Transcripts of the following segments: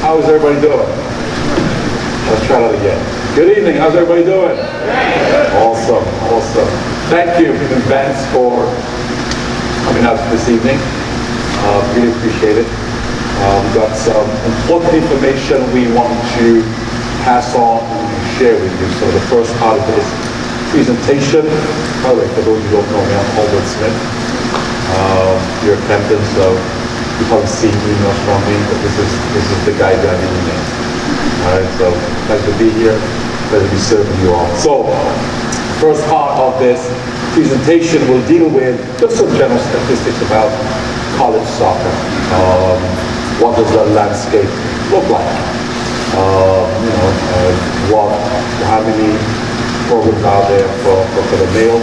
How's everybody doing? Let's try that again. Good evening. How's everybody doing? Awesome. Awesome. Thank you in advance for coming out this evening. Really appreciate it. We've got some important information we want to pass on and share with you. So the first part of this presentation, by the way, for those who don't know me, I'm Albert Smith. Your captain, so you probably see emails from me, but this is the guy driving email. Alright, so pleasure to be here, pleasure to be serving you all. So, first part of this presentation will deal with just some general statistics about college soccer. What does the landscape look like? How many programs are there for the male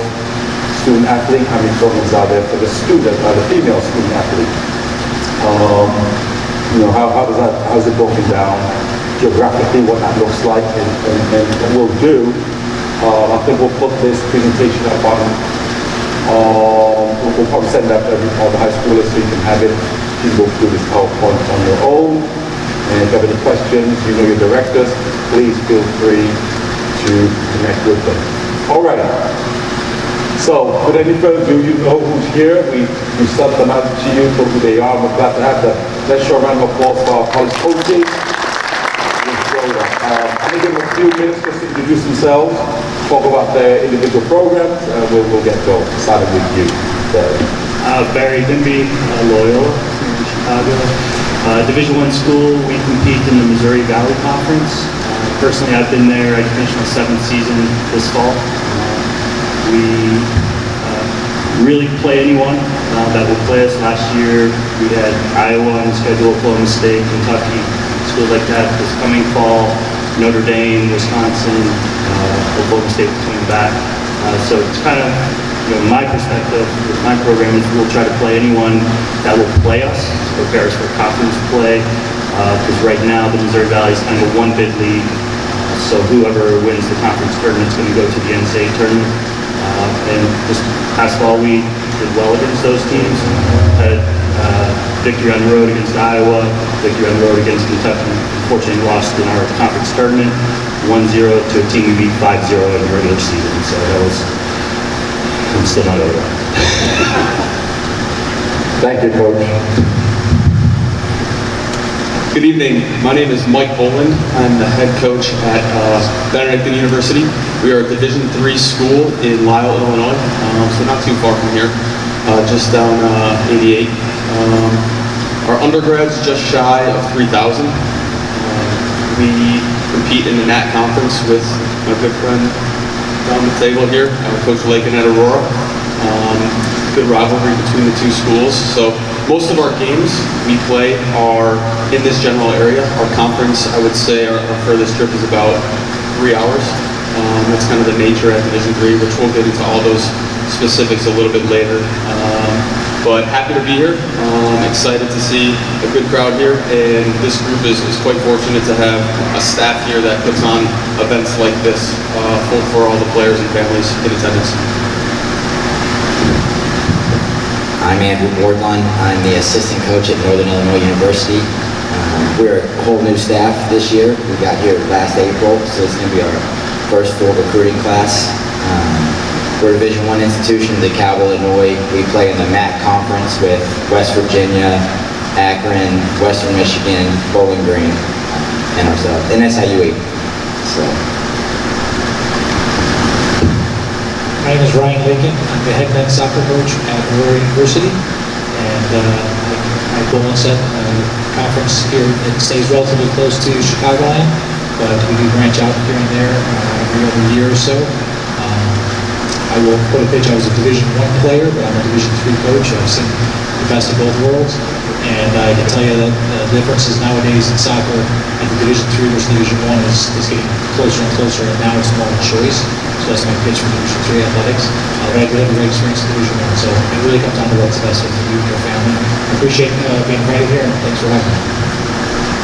student athlete? How many programs are there for the student, the female student athlete? How's it broken down geographically, what that looks like, and what we'll do. I think we'll put this presentation up on, we'll probably send that to all the high schoolers so you can have it. You can go through this PowerPoint on your own. And if you have any questions, you know your directors, please feel free to connect with them. All right. So, without any further ado, you know who's here. We sent them out to you for who they are. We're glad to have them. Let's show a round of applause for our college coaches. I'm going to give them a few minutes just to introduce themselves, talk about their individual programs, and we'll get going. Starting with you, Barry Dimby, Loyola in Chicago. Division I school, we compete in the Missouri Valley Conference. Personally, I've been there. I finished my 7th season this fall. We really play anyone that will play us. Last year, we had Iowa on the schedule, Oklahoma State, Kentucky, schools like that. This coming fall, Notre Dame, Wisconsin, Oklahoma State coming back. So it's kind of, my perspective with my program is we'll try to play anyone that will play us, prepare us for conference play. Because right now the Missouri Valley is kind of a one-bid league. So whoever wins the conference tournament is going to go to the NCAA tournament. And this past fall we did well against those teams. Had victory on the road against Iowa, victory on the road against Kentucky. Unfortunately lost in our conference tournament, 1-0 to a team we beat 5-0 in the regular season. So that was, I'm still not over that. Thank you, Coach. Good evening. My name is Mike Boland. I'm the head coach at Benedictine University. We are a Division III school in Lisle, Illinois, so not too far from here, just down 88. Our undergrads just shy of 3,000. We compete in the NAT conference with my good friend down the table here, Coach Lakin at Aurora. Good rivalry between the two schools. So most of our games we play are in this general area. Our conference, I would say, our furthest trip is about 3 hours. That's kind of the nature at Division III, which we'll get into all those specifics a little bit later. But happy to be here. Excited to see a good crowd here, and this group is quite fortunate to have a staff here that puts on events like this for all the players and families in attendance. I'm Andrew Bordlund. I'm the assistant coach at Northern Illinois University. We're a whole new staff this year. We got here last April, so it's going to be our first full recruiting class. We're a Division I institution, DeKalb, Illinois. We play in the MAC conference with West Virginia, Akron, Western Michigan, Bowling Green, and ourselves, and SIU. So. My name is Ryan Lakin. I'm the head men's soccer coach at Aurora University, and like Boland said, conference here, it stays relatively close to Chicagoland, but we do branch out here and there every other year or so. I will put a pitch. I was a Division I player, but I'm a Division III coach. I've seen the best of both worlds, and I can tell you that the differences nowadays in soccer at the Division III versus Division I is getting closer and closer, and now it's more of a choice. So that's my pitch for Division III athletics. But I do have a great experience in Division I, so it really comes down to what's best for you and your family. I appreciate being invited here, and thanks for having me.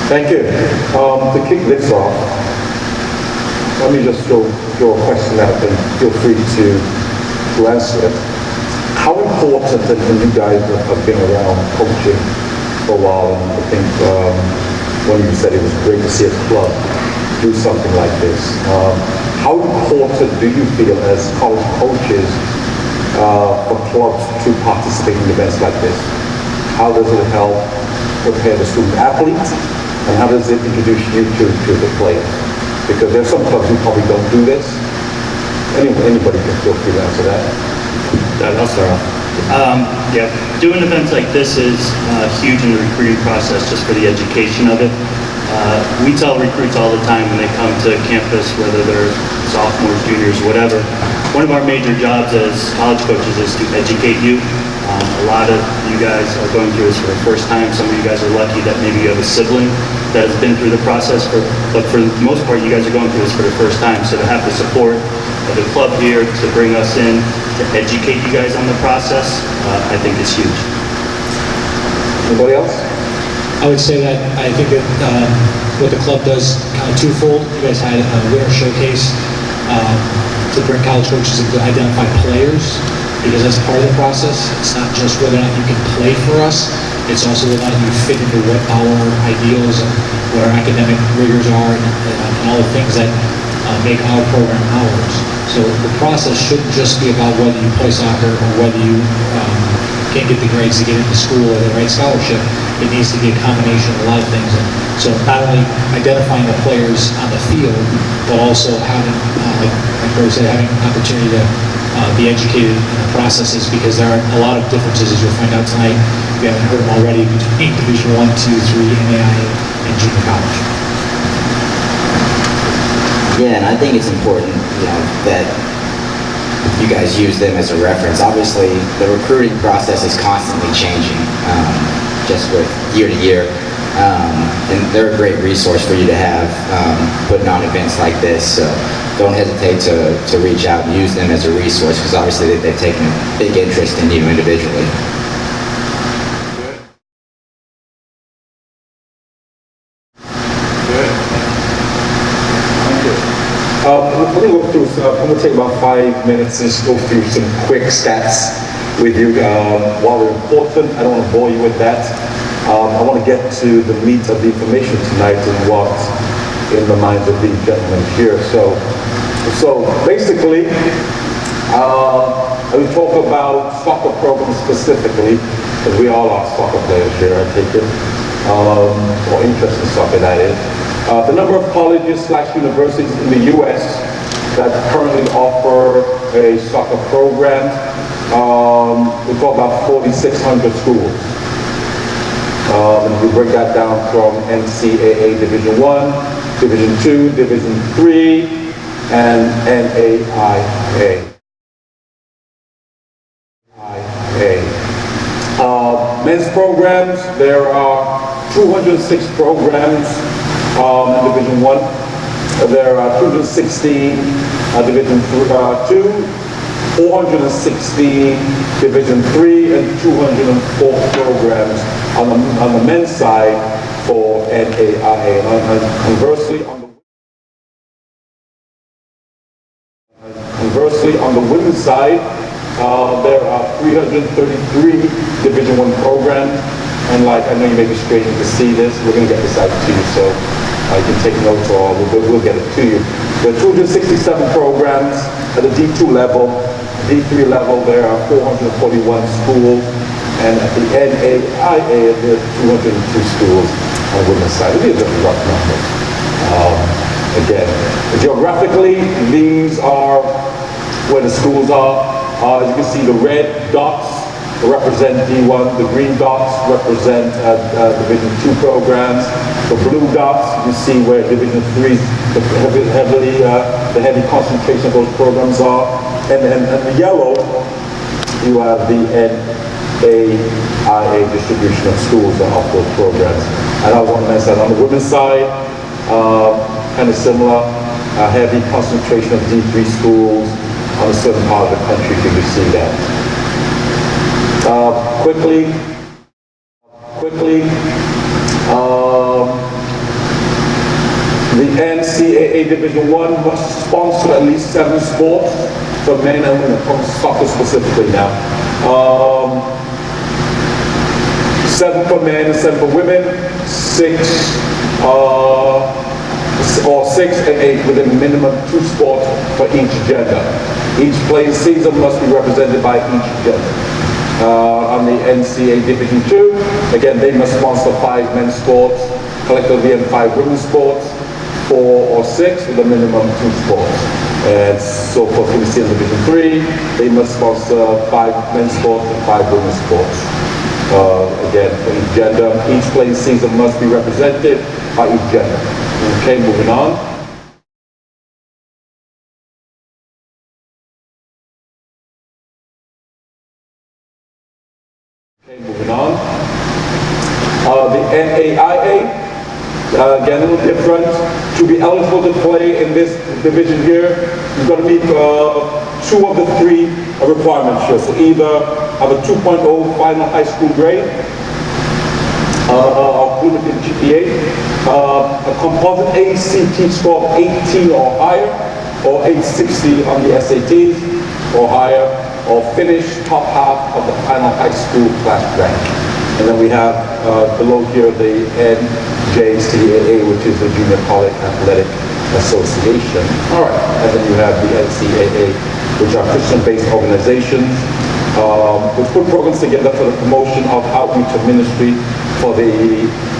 Thank you. To kick this off, let me just throw a question out and feel free to answer it. How important, and you guys have been around coaching for a while, and I think when you said it was great to see a club do something like this. How important do you feel as college coaches for clubs to participate in events like this? How does it help prepare the student athletes, and how does it introduce you to the players? Because there's some clubs who probably don't do this. Anybody can feel free to answer that. I'll start off. Yeah, doing events like this is huge in the recruiting process just for the education of it. We tell recruits all the time when they come to campus, whether they're sophomores, juniors, whatever, one of our major jobs as college coaches is to educate you. A lot of you guys are going through this for the first time. Some of you guys are lucky that maybe you have a sibling that has been through the process, but for the most part, you guys are going through this for the first time. So to have the support of the club here to bring us in, to educate you guys on the process, I think is huge. Anybody else? I would say that I think that what the club does kind of twofold. You guys had a winter showcase to bring college coaches in to identify players, because that's part of the process. It's not just whether or not you can play for us, it's also whether or not you fit into what our ideals and what our academic rigors are and all the things that make our program ours. So the process shouldn't just be about whether you play soccer or whether you can't get the grades to get into school or the right scholarship. It needs to be a combination of a lot of things. And so not only identifying the players on the field, but also having, like Corey said, having an opportunity to be educated in the processes, because there are a lot of differences, as you'll find out tonight, if you haven't heard them already, between Division I, II, III, MAI, and junior college. Yeah, and I think it's important, that you guys use them as a reference. Obviously, the recruiting process is constantly changing, just with year to year. And they're a great resource for you to have putting on events like this. So don't hesitate to reach out and use them as a resource, because obviously they've taken a big interest in you individually. Let me go through, I'm going to take about 5 minutes and just go through some quick stats with you. While they're important, I don't want to bore you with that. I want to get to the meat of the information tonight and what's in the minds of these gentlemen here. So basically, I will talk about soccer programs specifically, because we all are soccer players here, I take it, or interest in soccer, that is. The number of colleges/universities in the U.S. that currently offer a soccer program, we talk about 4,600 schools. And we break that down from NCAA Division I, Division II, Division III, and NAIA. Men's programs, there are 206 programs in Division I. There are 216 Division II, 416 Division III, and 204 programs on the men's side for NAIA. And conversely, on the women's side, there are 333 Division I programs. And like, I know you may be straining to see this, we're going to get this out to you, so you can take notes, or we'll get it to you. There are 267 programs at the D2 level. D3 level, there are 441 schools, and at the NAIA, there are 202 schools on the women's side. These are rough numbers. Again, geographically, these are where the schools are. As you can see, the red dots represent D1, the green dots represent Division II programs. The blue dots, you see where Division III, the heavy concentration of those programs are. And the yellow, you have the NAIA distribution of schools that offer those programs. And I was on the men's side. On the women's side, kind of similar, heavy concentration of D3 schools on a certain part of the country. You can see that. Quickly, the NCAA Division I must sponsor at least 7 sports for men and women, from soccer specifically now. 7 for men and 7 for women, 6 or 6 and 8 with a minimum 2 sports for each gender. Each playing season must be represented by each gender. On the NCAA Division 2, again, they must sponsor 5 men's sports, collectively, and 5 women's sports, 4 or 6 with a minimum 2 sports. And so for PCN Division 3, they must sponsor 5 men's sports and 5 women's sports. Again, for each gender, each playing season must be represented by each gender. Okay, moving on. Okay, moving on. The NAIA, again, a little different. To be eligible to play in this division here, you've got to meet 2 of the 3 requirements here. So either have a 2.0 final high school grade, or cumulative GPA, a composite ACT score of 18 or higher, or 860 on the SATs or higher, or finish top half of the final high school class rank. And then we have below here the NJCAA, which is the Junior College Athletic Association. All right, and then you have the NCAA, which are Christian-based organizations, which put programs together for the promotion of outreach and ministry for the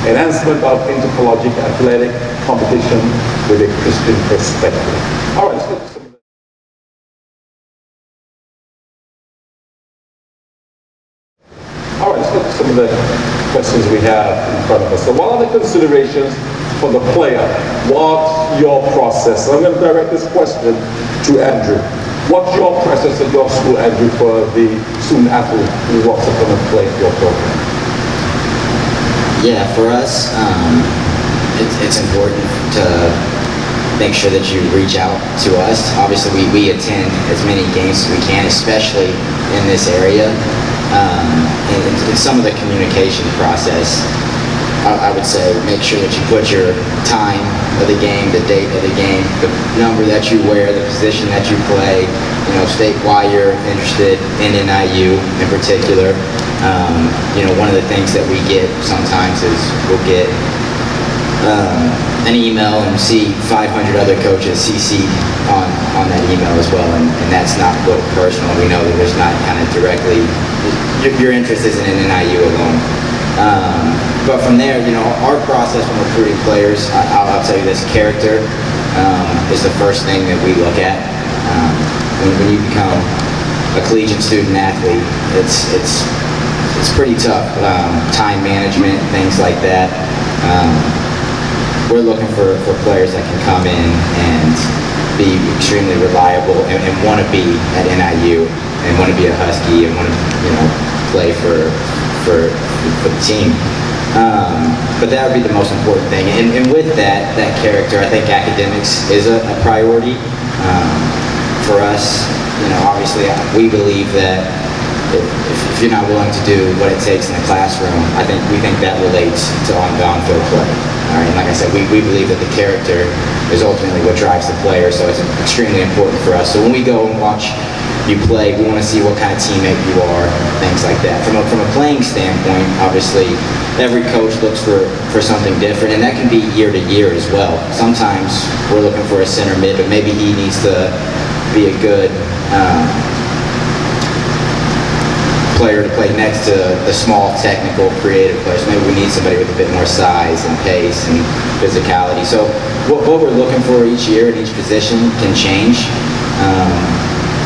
enhancement of intercollegiate athletic competition with a Christian perspective. All right, let's look at some of the some of the questions we have in front of us. So what are the considerations for the player? What's your process? So I'm going to direct this question to Andrew. What's your process at your school, Andrew, for the student athlete who wants to come and play for your program? Yeah, for us, it's important to make sure that you reach out to us. Obviously, we attend as many games as we can, especially in this area. And some of the communication process, I would say, make sure that you put your time of the game, the date of the game, the number that you wear, the position that you play, state why you're interested in NIU in particular. One of the things that we get sometimes is we'll get an email and see 500 other coaches CC on that email as well, and that's not what personal. We know that there's not kind of directly, your interest isn't in NIU alone. But from there, our process when recruiting players, I'll tell you this, character is the first thing that we look at. When you become a collegiate student athlete, it's pretty tough. Time management, things like that. We're looking for players that can come in and be extremely reliable and want to be at NIU and want to be a Husky and want to play for the team. But that would be the most important thing. And with that character, I think academics is a priority. For us, obviously we believe that if you're not willing to do what it takes in the classroom, we think that relates to on-field play. All right, and like I said, we believe that the character is ultimately what drives the player, so it's extremely important for us. So when we go and watch you play, we want to see what kind of teammate you are, things like that. From a playing standpoint, obviously, every coach looks for something different, and that can be year to year as well. Sometimes we're looking for a center mid, but maybe he needs to be a good player to play next to the small, technical, creative players. Maybe we need somebody with a bit more size and pace and physicality. So what we're looking for each year at each position can change.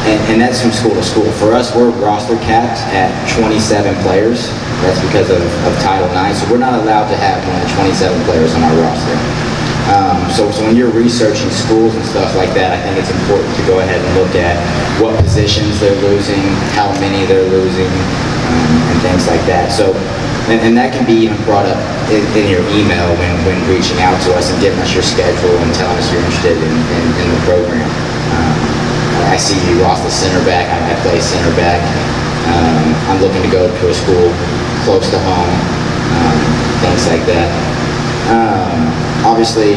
And that's from school to school. For us, we're roster capped at 27 players. That's because of Title IX. So we're not allowed to have more than 27 players on our roster. So when you're researching schools and stuff like that, I think it's important to go ahead and look at what positions they're losing, how many they're losing, and things like that. So, and that can be even brought up in your email when reaching out to us and giving us your schedule and telling us you're interested in the program. I see you lost a center back. I play center back. I'm looking to go to a school close to home, things like that. Obviously,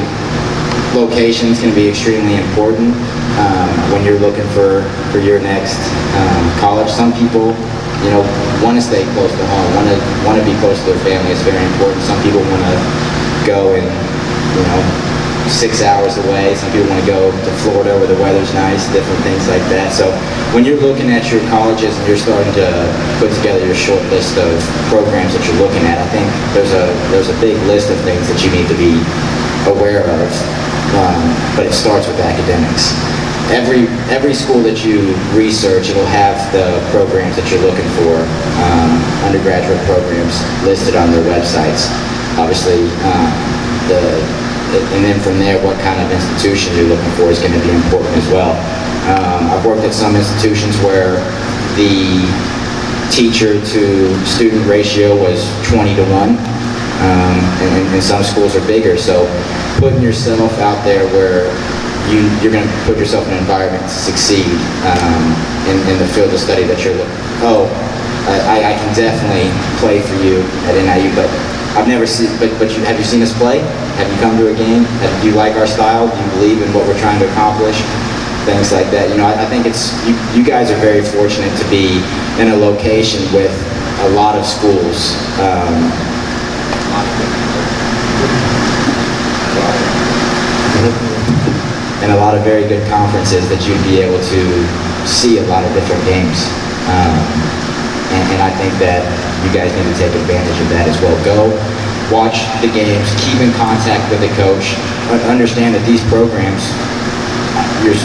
locations can be extremely important when you're looking for your next college. Some people, want to stay close to home, want to be close to their family. It's very important. Some people want to go and 6 hours away. Some people want to go to Florida where the weather's nice, different things like that. So when you're looking at your colleges and you're starting to put together your short list of programs that you're looking at, I think there's a big list of things that you need to be aware of, but it starts with academics. Every school that you research, it'll have the programs that you're looking for, undergraduate programs listed on their websites. Obviously, and then from there, what kind of institution you're looking for is going to be important as well. I've worked at some institutions where the teacher to student ratio was 20 to 1, and some schools are bigger. So putting yourself out there where you're going to put yourself in an environment to succeed in the field of study that you're looking. I can definitely play for you at NIU, but I've never seen. But have you seen us play? Have you come to a game? Do you like our style? Do you believe in what we're trying to accomplish? Things like that. I think you guys are very fortunate to be in a location with a lot of schools. And a lot of very good conferences that you'd be able to see a lot of different games. And I think that you guys need to take advantage of that as well. Go watch the games, keep in contact with the coach, but understand that these programs, you're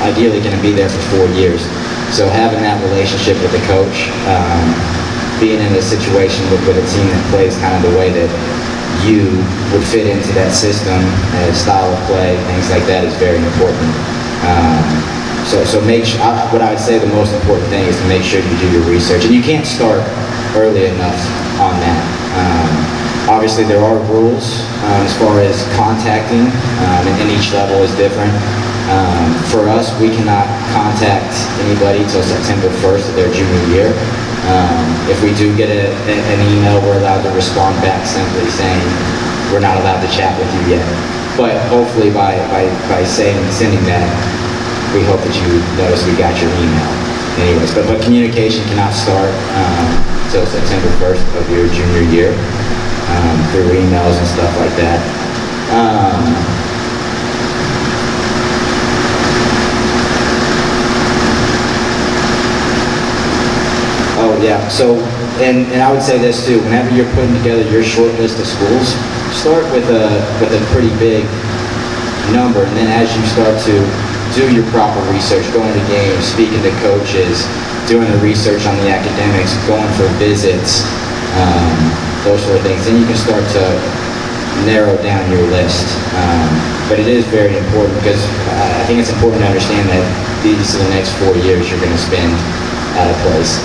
ideally going to be there for 4 years. So having that relationship with the coach, being in a situation with a team that plays kind of the way that you would fit into that system, style of play, things like that is very important. So make sure, what I would say the most important thing is to make sure you do your research. And you can't start early enough on that. Obviously there are rules as far as contacting, and each level is different. For us, we cannot contact anybody until September 1st of their junior year. If we do get an email, we're allowed to respond back simply saying we're not allowed to chat with you yet. But hopefully by sending that, we hope that you notice we got your email. Anyways, but communication cannot start until September 1st of your junior year through emails and stuff like that. Oh yeah, so, and I would say this too, whenever you're putting together your short list of schools, start with a pretty big number, and then as you start to do your proper research, going to games, speaking to coaches, doing the research on the academics, going for visits, those sort of things, then you can start to narrow down your list. But it is very important because I think it's important to understand that these are the next 4 years you're going to spend at a place.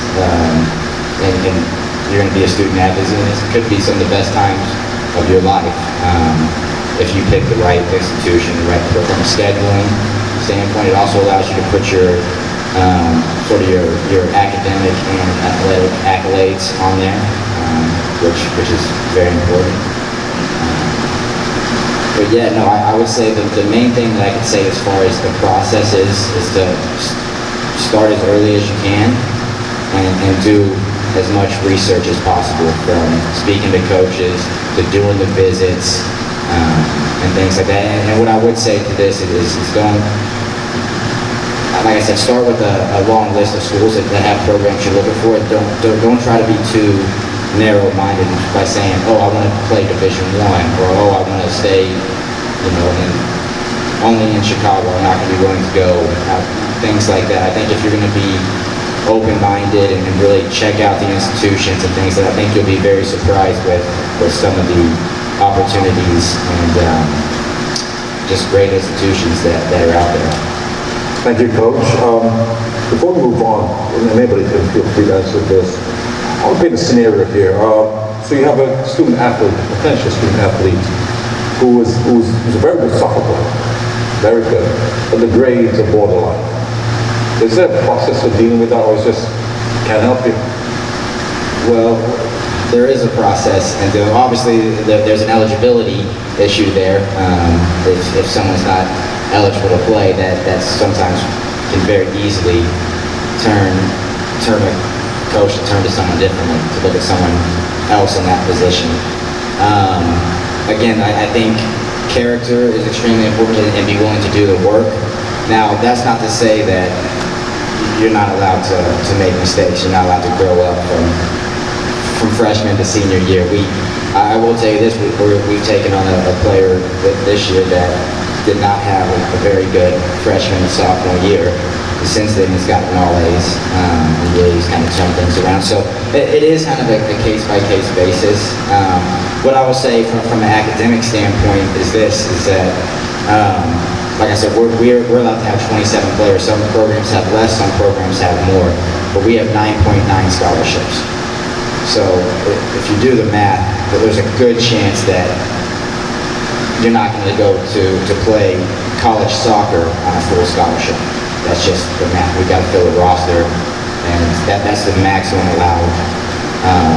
And you're going to be a student athlete, and this could be some of the best times of your life if you pick the right institution, the right program. Scheduling standpoint, it also allows you to put your sort of your academic and athletic accolades on there, which is very important. But yeah, no, I would say that the main thing that I could say as far as the process is to start as early as you can and do as much research as possible, from speaking to coaches to doing the visits and things like that. And what I would say to this is going, like I said, start with a long list of schools that have programs you're looking for. Don't try to be too narrow-minded by saying, oh, I want to play Division I, or oh, I want to stay, only in Chicago. I'm not going to be willing to go things like that. I think if you're going to be open-minded and really check out the institutions and things, that I think you'll be very surprised with some of the opportunities and just great institutions that are out there. Thank you, Coach. Before we move on, and anybody can feel free to answer this, I want to paint a scenario here. So you have a student athlete, a potential student athlete, who's a very good soccer player, very good, but the grades are borderline. Is there a process of dealing with that, or is just can't help you? Well, there is a process, and obviously there's an eligibility issue there. If someone's not eligible to play, that sometimes can very easily turn a coach to turn to someone differently, to look at someone else in that position. Again, I think character is extremely important and be willing to do the work. Now, that's not to say that you're not allowed to make mistakes. You're not allowed to grow up from freshman to senior year. I will tell you this, we've taken on a player this year that did not have a very good freshman and sophomore year. Since then, he's gotten all A's, and really he's kind of turned things around. So it is kind of a case-by-case basis. What I will say from an academic standpoint is that, like I said, we're allowed to have 27 players. Some programs have less, some programs have more, but we have 9.9 scholarships. So if you do the math, there's a good chance that you're not going to go to play college soccer on a full scholarship. That's just the math. We got to fill the roster, and that's the maximum allowed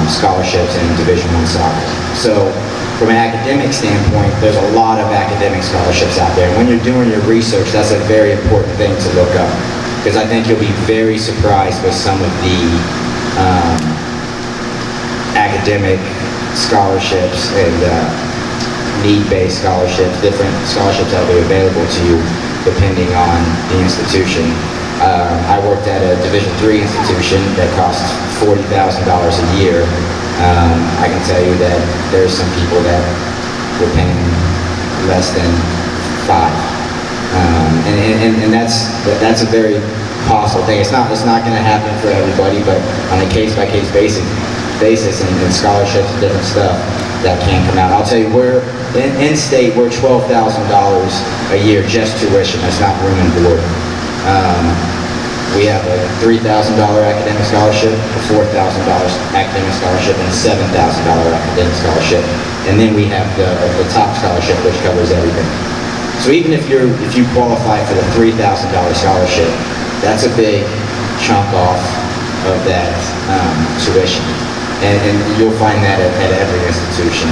scholarships in Division I soccer. So from an academic standpoint, there's a lot of academic scholarships out there. And when you're doing your research, that's a very important thing to look up, because I think you'll be very surprised with some of the academic scholarships and need-based scholarships, different scholarships that will be available to you depending on the institution. I worked at a Division III institution that costs $40,000 a year. I can tell you that there's some people that were paying less than $5,000. And that's a very possible thing. It's not going to happen for everybody, but on a case-by-case basis and scholarships and different stuff that can come out. I'll tell you, in state, we're $12,000 a year just tuition. That's not room and board. We have a $3,000 academic scholarship, a $4,000 academic scholarship, and a $7,000 academic scholarship. And then we have the top scholarship, which covers everything. So even if you qualify for the $3,000 scholarship, that's a big chunk off of that tuition. And you'll find that at every institution.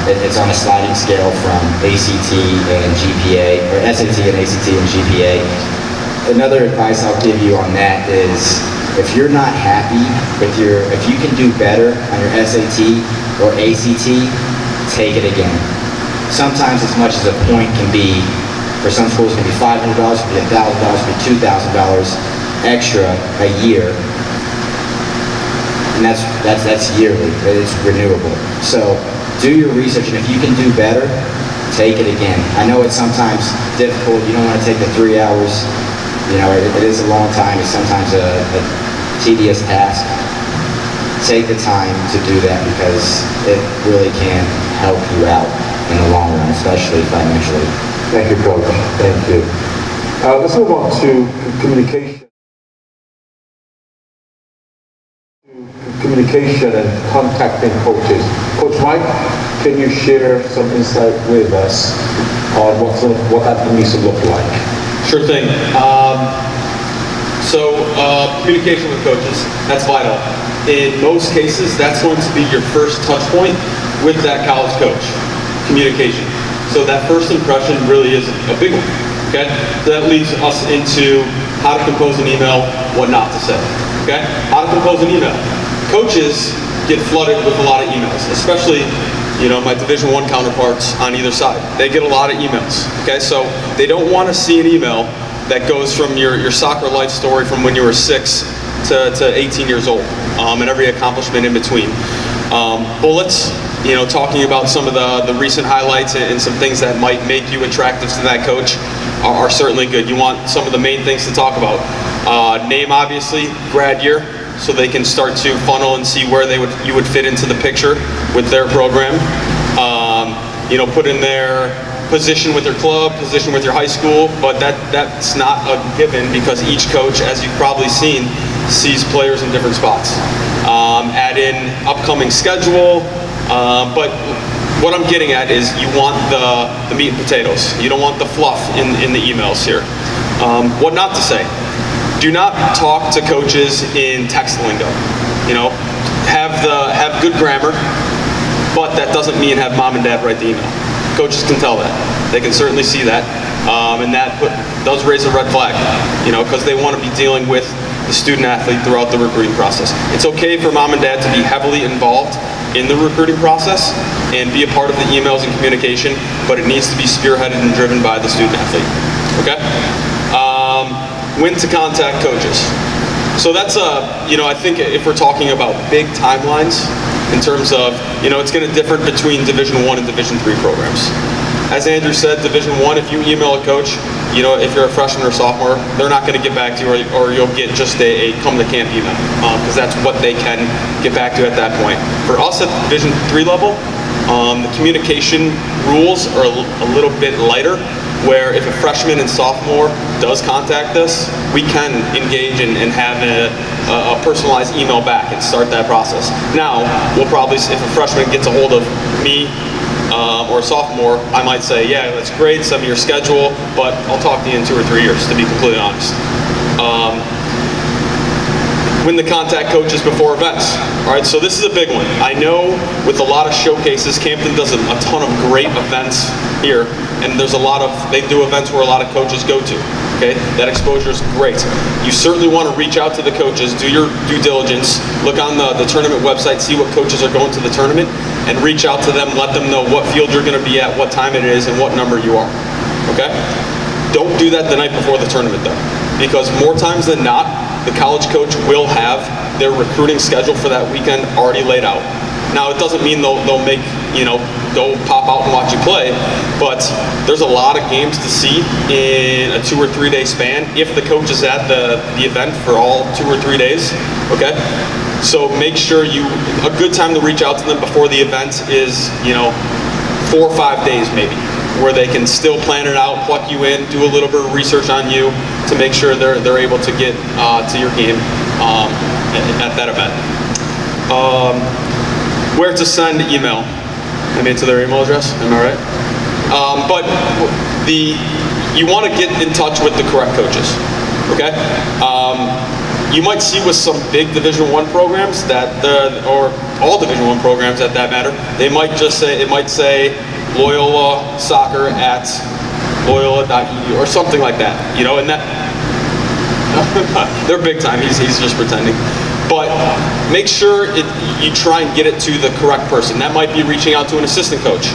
It's on a sliding scale from ACT and GPA, or SAT and ACT and GPA. Another advice I'll give you on that is, if you're not happy with if you can do better on your SAT or ACT, take it again. Sometimes as much as a point can be, for some schools it can be $500, it can be $1,000, it can be $2,000 extra a year. And that's yearly, it's renewable. So do your research, and if you can do better, take it again. I know it's sometimes difficult, you don't want to take the 3 hours, it is a long time, it's sometimes a tedious task. Take the time to do that, because it really can help you out in the long run, especially financially. Thank you, Coach. Thank you. Let's move on to communication and contacting coaches. Coach Mike, can you share some insight with us on what that needs to look like? Sure thing. Communication with coaches, that's vital. In most cases, that's going to be your first touch point with that college coach, communication. So that first impression really is a big one, okay? That leads us into how to compose an email, what not to say, okay? How to compose an email. Coaches get flooded with a lot of emails, especially, my Division I counterparts on either side. They get a lot of emails, okay? So they don't want to see an email that goes from your soccer life story from when you were 6 to 18 years old, and every accomplishment in between. Bullets, talking about some of the recent highlights and some things that might make you attractive to that coach are certainly good. You want some of the main things to talk about. Name, obviously, grad year, so they can start to funnel and see where you would fit into the picture with their program. Put in their position with your club, position with your high school, but that's not a given, because each coach, as you've probably seen, sees players in different spots. Add in upcoming schedule, but what I'm getting at is you want the meat and potatoes. You don't want the fluff in the emails here. What not to say. Do not talk to coaches in text lingo. Have good grammar, but that doesn't mean have mom and dad write the email. Coaches can tell that. They can certainly see that, and that does raise a red flag, because they want to be dealing with the student athlete throughout the recruiting process. It's okay for mom and dad to be heavily involved, in the recruiting process and be a part of the emails and communication, but it needs to be spearheaded and driven by the student athlete, okay? When to contact coaches. So that's I think if we're talking about big timelines in terms of, it's going to differ between Division I and Division III programs. As Andrew said, Division I, if you email a coach, if you're a freshman or sophomore, they're not going to get back to you, or you'll get just a come to camp email, because that's what they can get back to at that point. For us at the Division III level, the communication rules are a little bit lighter, where if a freshman and sophomore does contact us, we can engage and have a personalized email back and start that process. Now, we'll probably, if a freshman gets a hold of me or a sophomore, I might say, yeah, that's great, send me your schedule, but I'll talk to you in 2 or 3 years, to be completely honest. When to contact coaches before events. All right, so this is a big one. I know with a lot of showcases, Campton does a ton of great events here, and there's they do events where a lot of coaches go to. Okay, that exposure is great. You certainly want to reach out to the coaches, do your due diligence, look on the tournament website, see what coaches are going to the tournament, and reach out to them, let them know what field you're going to be at, what time it is, and what number you are. Okay? Don't do that the night before the tournament though, because more times than not, the college coach will have their recruiting schedule for that weekend already laid out. Now, it doesn't mean they'll make, go pop out and watch you play, but there's a lot of games to see in a 2 or 3 day span if the coach is at the event for all 2 or 3 days, okay? So make sure a good time to reach out to them before the event is, 4 or 5 days maybe, where they can still plan it out, pluck you in, do a little bit of research on you to make sure they're able to get to your game at that event. Where to send email? To their email address, am I right? But you want to get in touch with the correct coaches, okay? You might see with some big Division I programs or all Division I programs at that matter, they might just say Loyola Soccer at Loyola.edu or something like that, and that they're big time. He's just pretending. But make sure you try and get it to the correct person. That might be reaching out to an assistant coach.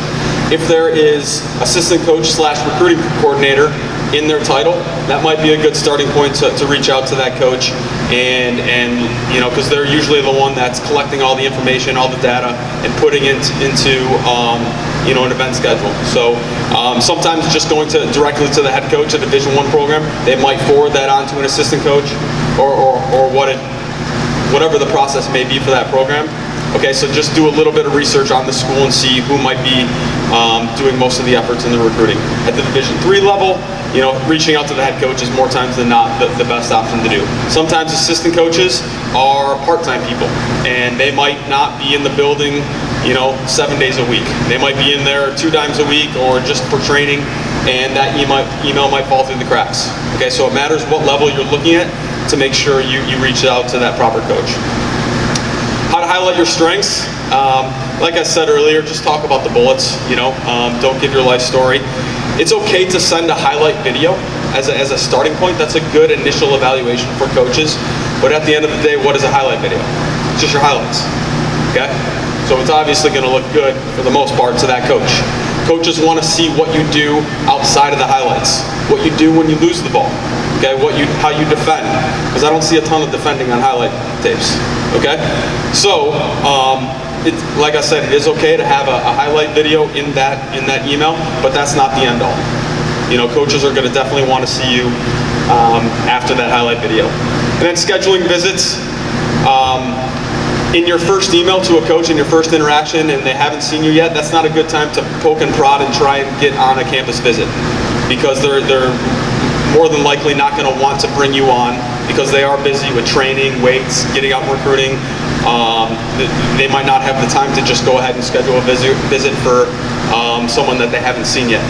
If there is assistant coach / recruiting coordinator in their title, that might be a good starting point to reach out to that coach, and because they're usually the one that's collecting all the information, all the data, and putting it into an event schedule. So sometimes just going directly to the head coach of a Division I program, they might forward that on to an assistant coach or whatever the process may be for that program. Okay, so just do a little bit of research on the school and see who might be doing most of the efforts in the recruiting. At the Division III level, reaching out to the head coach is more times than not the best option to do. Sometimes assistant coaches are part-time people, and they might not be in the building 7 days a week. They might be in there 2 times a week or just for training, and that email might fall through the cracks. Okay, so it matters what level you're looking at to make sure you reach out to that proper coach. How to highlight your strengths. Like I said earlier, just talk about the bullets, don't give your life story. It's okay to send a highlight video as a starting point. That's a good initial evaluation for coaches. But at the end of the day, what is a highlight video? It's just your highlights, okay? So it's obviously gonna look good for the most part to that coach. Coaches wanna see what you do outside of the highlights, what you do when you lose the ball, okay? How you defend, because I don't see a ton of defending on highlight tapes, okay? So, like I said, it is okay to have a highlight video in that email, but that's not the end all. Coaches are going to definitely want to see you after that highlight video. And then scheduling visits. In your first email to a coach, in your first interaction, and they haven't seen you yet, that's not a good time to poke and prod and try and get on a campus visit, because they're more than likely not going to want to bring you on because they are busy with training, weights, getting out and recruiting. They might not have the time to just go ahead and schedule a visit for someone that they haven't seen yet.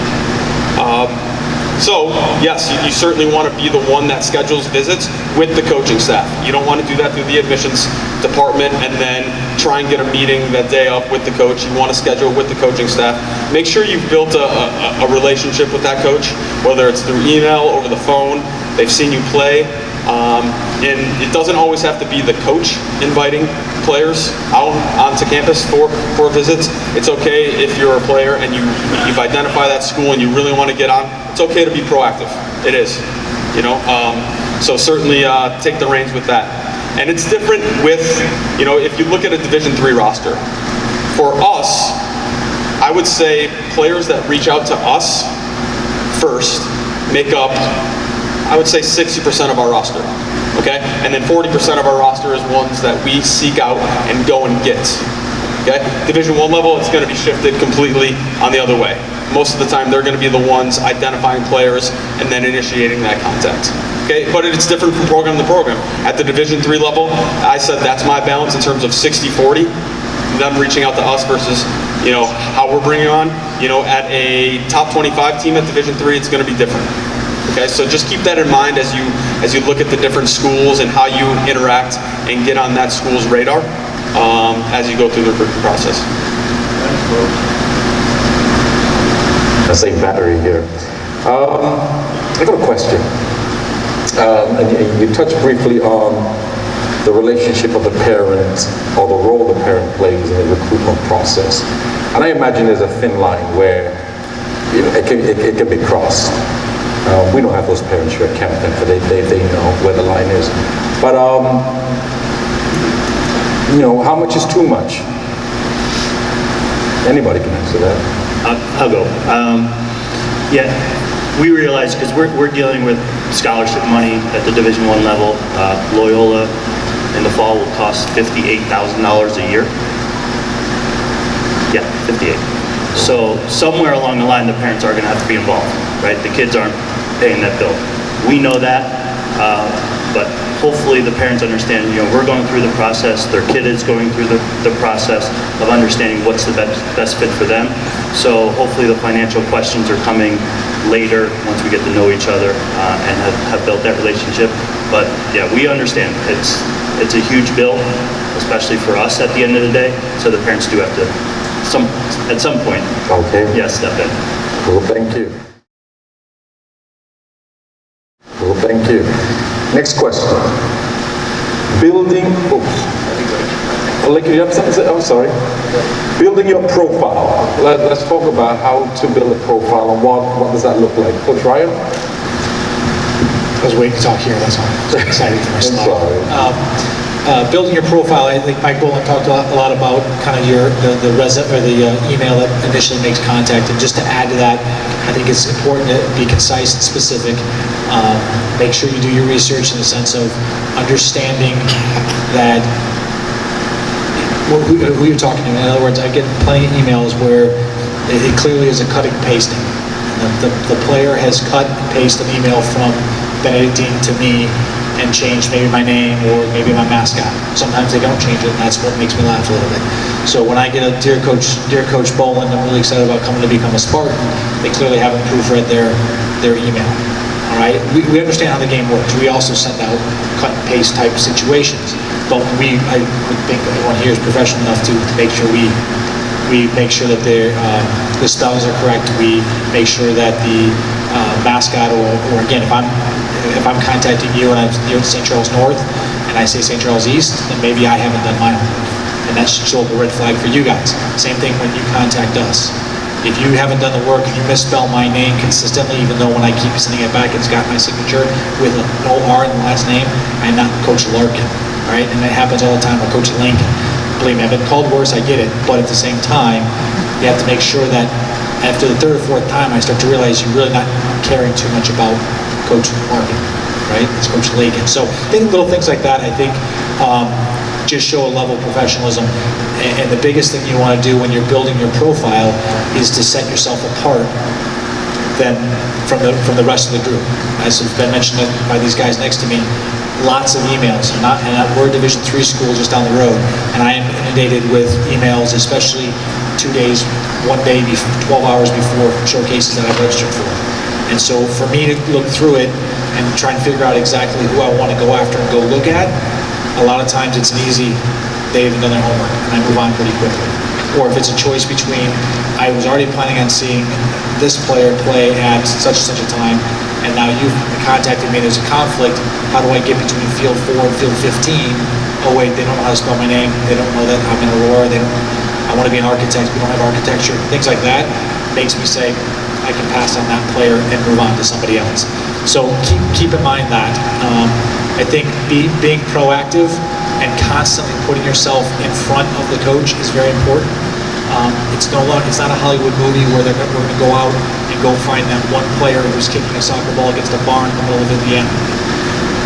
So, yes, you certainly want to be the one that schedules visits with the coaching staff. You don't want to do that through the admissions department and then try and get a meeting that day up with the coach. You want to schedule with the coaching staff. Make sure you've built a relationship with that coach, whether it's through email, over the phone, they've seen you play, And it doesn't always have to be the coach inviting players out onto campus for visits. It's okay if you're a player and you've identified that school and you really want to get on. It's okay to be proactive. It is, you know. So certainly take the reins with that. And it's different with, you know, if you look at a Division III roster. For us, I would say players that reach out to us first make up, I would say 60% of our roster, okay? And then 40% of our roster is ones that we seek out and go and get, okay? Division I level, it's gonna be shifted completely on the other way. Most of the time, they're gonna be the ones identifying players and then initiating that contact, okay? But it's different from program to program. At the Division III level, I said that's my balance in terms of 60-40, them reaching out to us versus, you know, how we're bringing on. You know, at a top 25 team at Division III, it's gonna be different. Okay, so just keep that in mind as you look at the different schools and how you interact and get on that school's radar as you go through the recruitment process. I say battery here. I got a question. And you touched briefly on the relationship of the parent or the role the parent plays in the recruitment process. And I imagine there's a thin line where it can be crossed. We don't have those parents here at Camp Benford. They know where the line is. But, you know, how much is too much? Anybody can answer that. I'll go. Yeah, we realize, because we're dealing with scholarship money at the Division I level. Loyola in the fall will cost $58,000 a year. Yeah, 58. So somewhere along the line, the parents are going to have to be involved, right? The kids aren't paying that bill. We know that, but hopefully the parents understand, you know, we're going through the process, their kid is going through the process of understanding what's the best fit for them. So hopefully the financial questions are coming later once we get to know each other and have built that relationship. But yeah, we understand it's a huge bill, especially for us at the end of the day. So the parents do have to, at some point, step in. Well, thank you. Well, thank you. Next question. Building, you have something to say? I'm sorry. Building your profile. Let's talk about how to build a profile and what does that look like. Coach Ryan? I was waiting to talk here, that's all. I'm so excited for my I'm slide. sorry. Building your profile, I think Mike Boland talked a lot about kind of the email that initially makes contact, and just to add to that, I think it's important to be concise and specific. Make sure you do your research in the sense of understanding that who you're talking to. In other words, I get plenty of emails where it clearly is a cutting and pasting. The player has cut and pasted an email from Benedictine to me and changed maybe my name or maybe my mascot. Sometimes they don't change it, and that's what makes me laugh a little bit. So when I get a Dear Coach Boland, I'm really excited about coming to become a Spartan. They clearly haven't proofread their email. All right, we understand how the game works. We also send out cut and paste type situations, but I would think everyone here is professional enough to make sure we make sure that the spellings are correct. We make sure that the mascot, or again, if I'm contacting you and you're at St. Charles North and I say St. Charles East, then maybe I haven't done my homework, and that should show up a red flag for you guys. Same thing when you contact us. If you haven't done the work and you misspell my name consistently, even though when I keep sending it back, it's got my signature with no R in the last name, I'm not Coach Larkin, all right? And that happens all the time with Coach Lincoln. Believe me, I've been called worse, I get it, but at the same time, you have to make sure that after the third or fourth time, I start to realize you're really not caring too much about Coach Larkin, right? It's Coach Lincoln. So I think little things like that, I think, just show a level of professionalism. And the biggest thing you want to do when you're building your profile is to set yourself apart from the rest of the group. As has been mentioned by these guys next to me, lots of emails. We're a Division III school just down the road, and I am inundated with emails, especially 2 days, 1 day, 12 hours before showcases that I've registered for. And so for me to look through it and try and figure out exactly who I want to go after and go look at, a lot of times it's an easy, they haven't done their homework, and I move on pretty quickly. Or if it's a choice between, I was already planning on seeing this player play at such and such a time, and now you've contacted me, there's a conflict, how do I get between field 4 and field 15? Oh wait, they don't know how to spell my name, they don't know that I'm in Aurora, I want to be an architect, we don't have architecture, things like that, makes me say, I can pass on that player and move on to somebody else. So keep in mind that. I think being proactive and constantly putting yourself in front of the coach is very important. It's not a Hollywood movie where we're going to go out and go find that one player who's kicking a soccer ball against a barn in the middle of Indiana,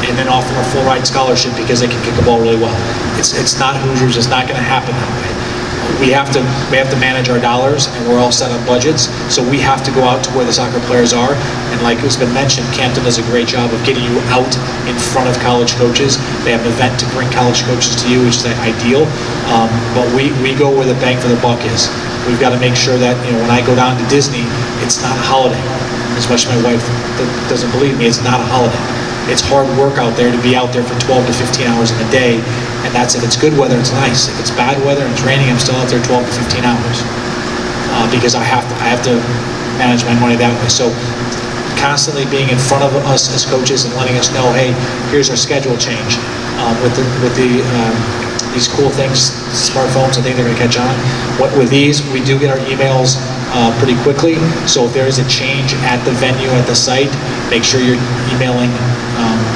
and then offer a full ride scholarship because they can kick a ball really well. It's not Hoosiers. It's not going to happen that way. We have to manage our dollars, and we're all set on budgets. So we have to go out to where the soccer players are. And like it's been mentioned, Campton does a great job of getting you out in front of college coaches. They have an event to bring college coaches to you, which is ideal. But we go where the bang for the buck is. We've got to make sure that when I go down to Disney, it's not a holiday. As much as my wife doesn't believe me, it's not a holiday. It's hard work out there to be out there for 12 to 15 hours in a day, and that's if it's good weather, it's nice. If it's bad weather and it's raining, I'm still out there 12 to 15 hours because I have to manage my money that way. So constantly being in front of us as coaches and letting us know, hey, here's our schedule change with these cool things, smartphones. I think they're going to catch on. With these, we do get our emails pretty quickly. So if there is a change at the venue, at the site, make sure you're emailing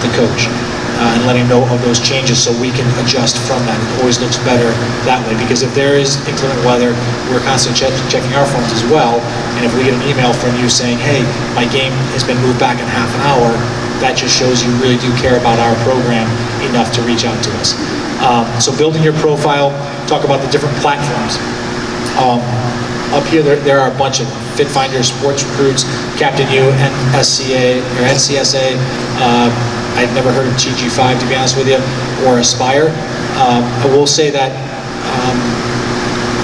the coach and letting him know of those changes so we can adjust from that. It always looks better that way, because if there is inclement weather, we're constantly checking our phones as well. And if we get an email from you saying, hey, my game has been moved back in half an hour, that just shows you really do care about our program enough to reach out to us. So building your profile, talk about the different platforms. Up here, there are a bunch of FitFinder, Sports Recruits, Captain U, NSCA, or NCSA. I've never heard of GG5, to be honest with you, or Aspire. I will say that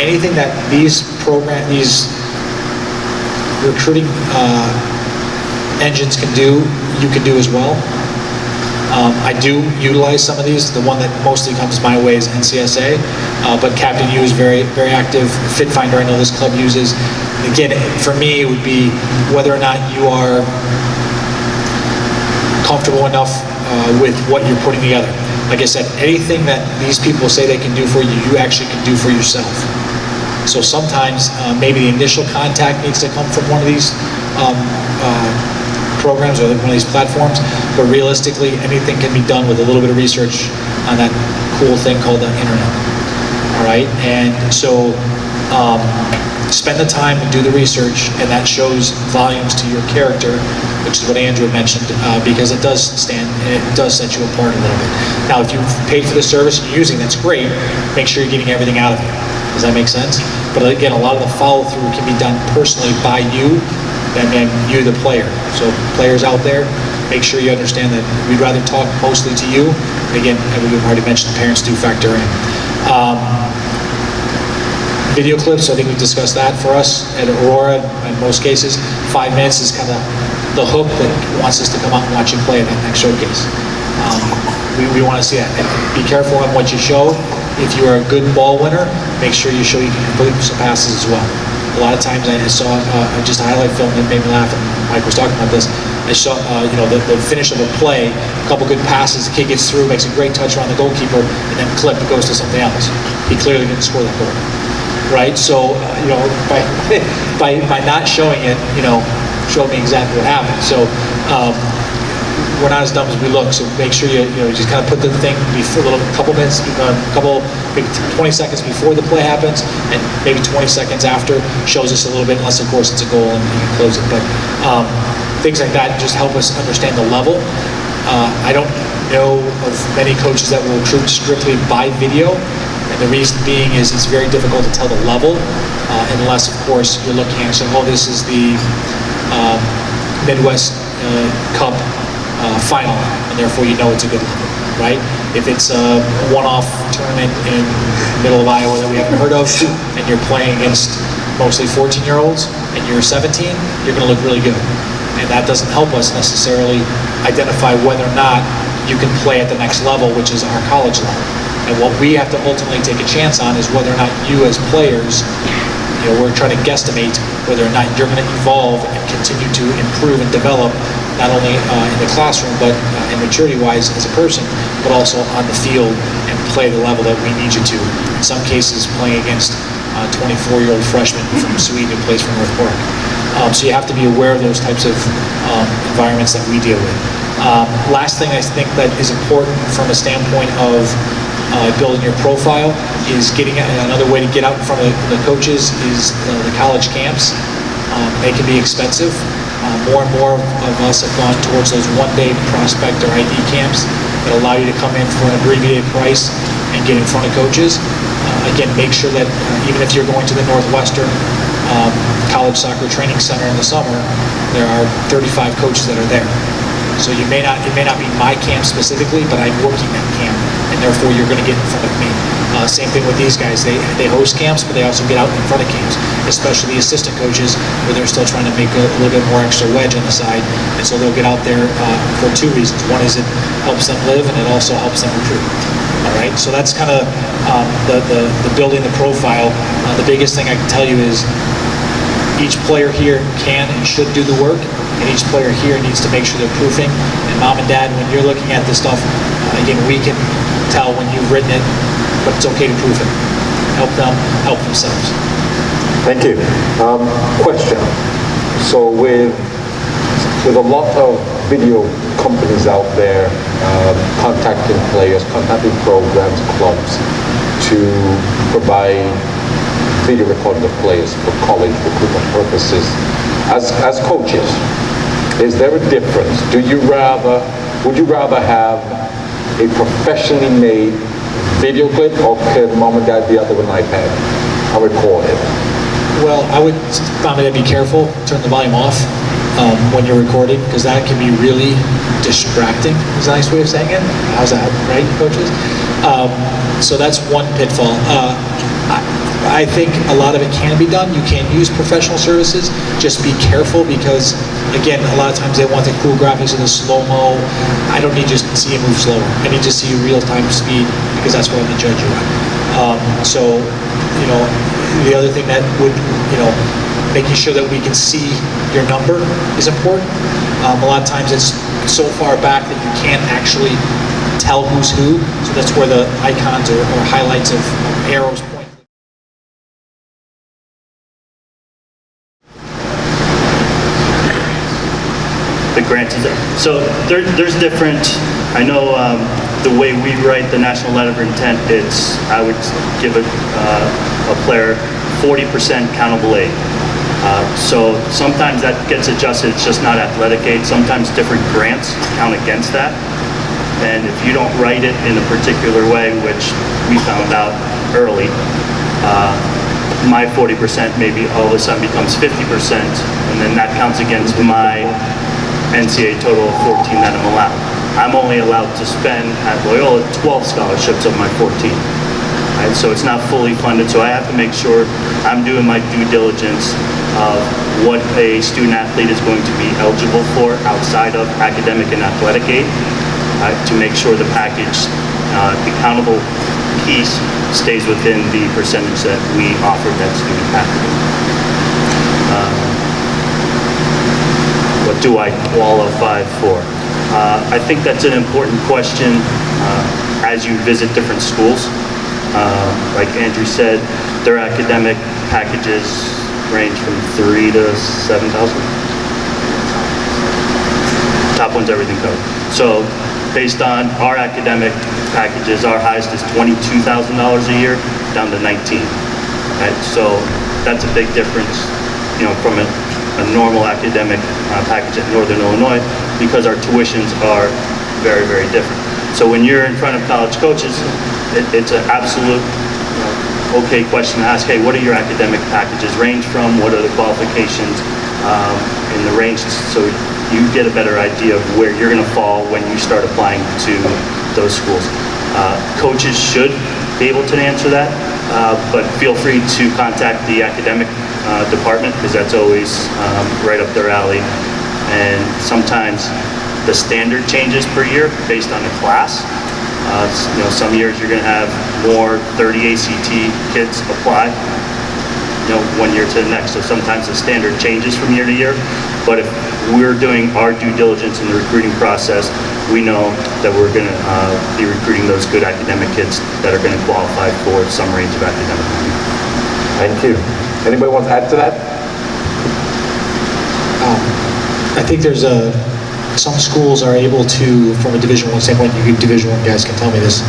anything that these recruiting engines can do, you can do as well. I do utilize some of these. The one that mostly comes my way is NCSA, but Captain U is very, very active. FitFinder, I know this club uses. Again, for me, it would be whether or not you are comfortable enough with what you're putting together. Like I said, anything that these people say they can do for you, you actually can do for yourself. So sometimes maybe the initial contact needs to come from one of these programs or one of these platforms, but realistically, anything can be done with a little bit of research on that cool thing called the internet. All right, and so spend the time and do the research, and that shows volumes to your character, which is what Andrew mentioned, because it does set you apart a little bit. Now, if you've paid for the service and you're using, that's great. Make sure you're getting everything out of it. Does that make sense? But again, a lot of the follow-through can be done personally by you than you, the player. So players out there, make sure you understand that we'd rather talk mostly to you. And again, we've already mentioned parents do factor in. Video clips, I think we discussed that for us at Aurora. In most cases, 5 minutes is kind of the hook that wants us to come out and watch you play in that next showcase. We want to see that. And be careful on what you show. If you are a good ball winner, make sure you show you can complete some passes as well. A lot of times I saw just a highlight film that made me laugh, and Mike was talking about this. I saw the finish of a play, a couple good passes, the kid gets through, makes a great touch around the goalkeeper, and then clip, it goes to something else. He clearly didn't score that goal, right? So by not showing it, showed me exactly what happened. So we're not as dumb as we look. So make sure you just kind of put the thing before, couple minutes, maybe 20 seconds before the play happens, and maybe 20 seconds after, shows us a little bit, unless of course it's a goal and you can close it. But things like that just help us understand the level. I don't know of many coaches that will recruit strictly by video, and the reason being is it's very difficult to tell the level, unless of course you're looking at saying, oh, this is the Midwest Cup final, and therefore you know it's a good level, right? If it's a one-off tournament in the middle of Iowa that we haven't heard of, and you're playing against mostly 14-year-olds, and you're 17, you're going to look really good. And that doesn't help us necessarily identify whether or not you can play at the next level, which is our college level. And what we have to ultimately take a chance on is whether or not you as players, we're trying to guesstimate whether or not you're going to evolve and continue to improve and develop not only in the classroom, but in maturity-wise as a person, but also on the field and play the level that we need you to. In some cases, playing against 24-year-old freshman from Sweden who plays for North Park. So you have to be aware of those types of environments that we deal with. Last thing I think that is important from a standpoint of building your profile is getting another way to get out in front of the coaches is the college camps. They can be expensive. More and more of us have gone towards those one-day prospect or ID camps that allow you to come in for an abbreviated price and get in front of coaches. Again, make sure that even if you're going to the Northwestern College Soccer Training Center in the summer, there are 35 coaches that are there. So it may not be my camp specifically, but I'm working that camp, and therefore you're going to get in front of me. Same thing with these guys. They host camps, but they also get out in front of camps, especially the assistant coaches, where they're still trying to make a little bit more extra wedge on the side, and so they'll get out there for two reasons. One is it helps them live, and it also helps them recruit. All right, so that's kind of the building the profile. The biggest thing I can tell you is each player here can and should do the work, and each player here needs to make sure they're proofing. And mom and dad, when you're looking at this stuff, again, we can tell when you've written it, but it's okay to proof it. Help them help themselves. Thank you. Question. So with a lot of video companies out there contacting players, contacting programs, clubs to provide video recording of players for college recruitment purposes, as coaches, is there a difference? Would you rather have a professionally made video clip, or can mom and dad be out there with an iPad and record it? Well, I would, mom and dad, be careful. Turn the volume off when you're recording, because that can be really distracting, is a nice way of saying it. How's that, right, coaches? So that's one pitfall. I think a lot of it can be done. You can use professional services. Just be careful, because, again, a lot of times they want the cool graphics and the slow-mo. I don't need to just see you move slower. I need to see you real-time speed, because that's what I'm going to judge you on. So, you know, the other thing that would, you know, making sure that we can see your number is important. A lot of times it's so far back that you can't actually tell who's who. So that's where the icons or highlights of arrows point. The grant is there. So there's different, I know the way we write the national letter of intent, I would give a player 40% countable aid. So sometimes that gets adjusted, it's just not athletic aid. Sometimes different grants count against that. And if you don't write it in a particular way, which we found out early, my 40% maybe all of a sudden becomes 50%, and then that counts against my NCAA total of 14 that I'm allowed. I'm only allowed to spend at Loyola 12 scholarships of my 14. Right? So it's not fully funded, so I have to make sure I'm doing my due diligence of what a student athlete is going to be eligible for outside of academic and athletic aid, to make sure the package, the countable piece, stays within the percentage that we offered that student athlete. What do I qualify for? I think that's an important question as you visit different schools. Like Andrew said, their academic packages range from $3,000 to $7,000. Top one's everything covered. So based on our academic packages, our highest is $22,000 a year down to $19,000. Right? So that's a big difference, you know, from a normal academic package at Northern Illinois, because our tuitions are very, very different. So when you're in front of college coaches, it's an absolute okay question to ask, hey, what are your academic packages range from? What are the qualifications in the range, so you get a better idea of where you're going to fall when you start applying to those schools. Coaches should be able to answer that, but feel free to contact the academic department, because that's always right up their alley. And sometimes the standard changes per year based on the class. You know, some years you're going to have more 30 ACT kids apply. one year to the next. So sometimes the standard changes from year to year, but if we're doing our due diligence in the recruiting process, we know that we're going to be recruiting those good academic kids that are going to qualify for some range of academic money. Thank you. Anybody want to add to that? I think there's some schools are able to, from a Division I standpoint, you Division I guys can tell me this,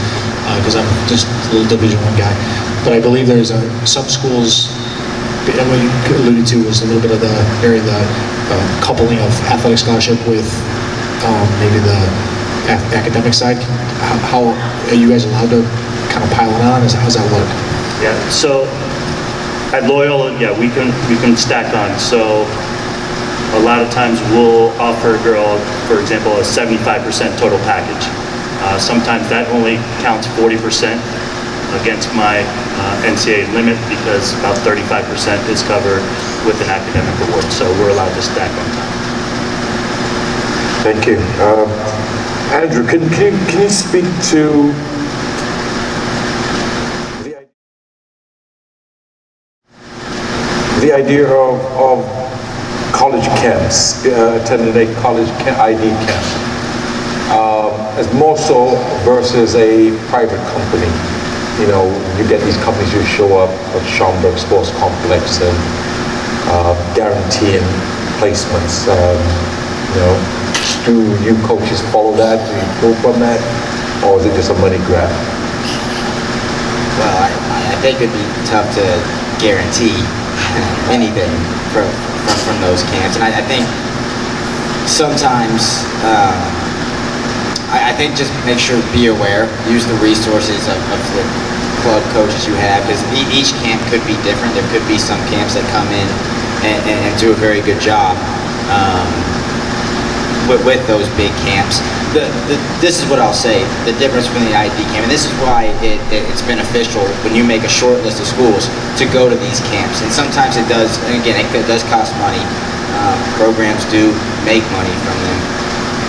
because I'm just a little Division I guy, but I believe there's some schools, and what you alluded to was a little bit of the area, the coupling of athletic scholarship with maybe the academic side. How are you guys allowed to kind of pile it on? How's that work? Yeah, so at Loyola, yeah, we can stack on. So a lot of times we'll offer a girl, for example, a 75% total package. Sometimes that only counts 40% against my NCAA limit, because about 35% is covered with an academic award. So we're allowed to stack on top. Thank you. Andrew, can you speak to the idea of college camps, attending a college ID camp, as more so versus a private company? You know, you get these companies who show up at Schaumburg Sports Complex and guaranteeing placements. Do you coaches follow that? Do you pull from that? Or is it just a money grab? Well, I think it'd be tough to guarantee anything from those camps, and I think sometimes I think just make sure, be aware, use the resources of the club coaches you have, because each camp could be different. There could be some camps that come in and do a very good job with those big camps. This is what I'll say, the difference between the ID camp, and this is why it's beneficial when you make a short list of schools to go to these camps. And sometimes it does, and again, it does cost money. Programs do make money from them,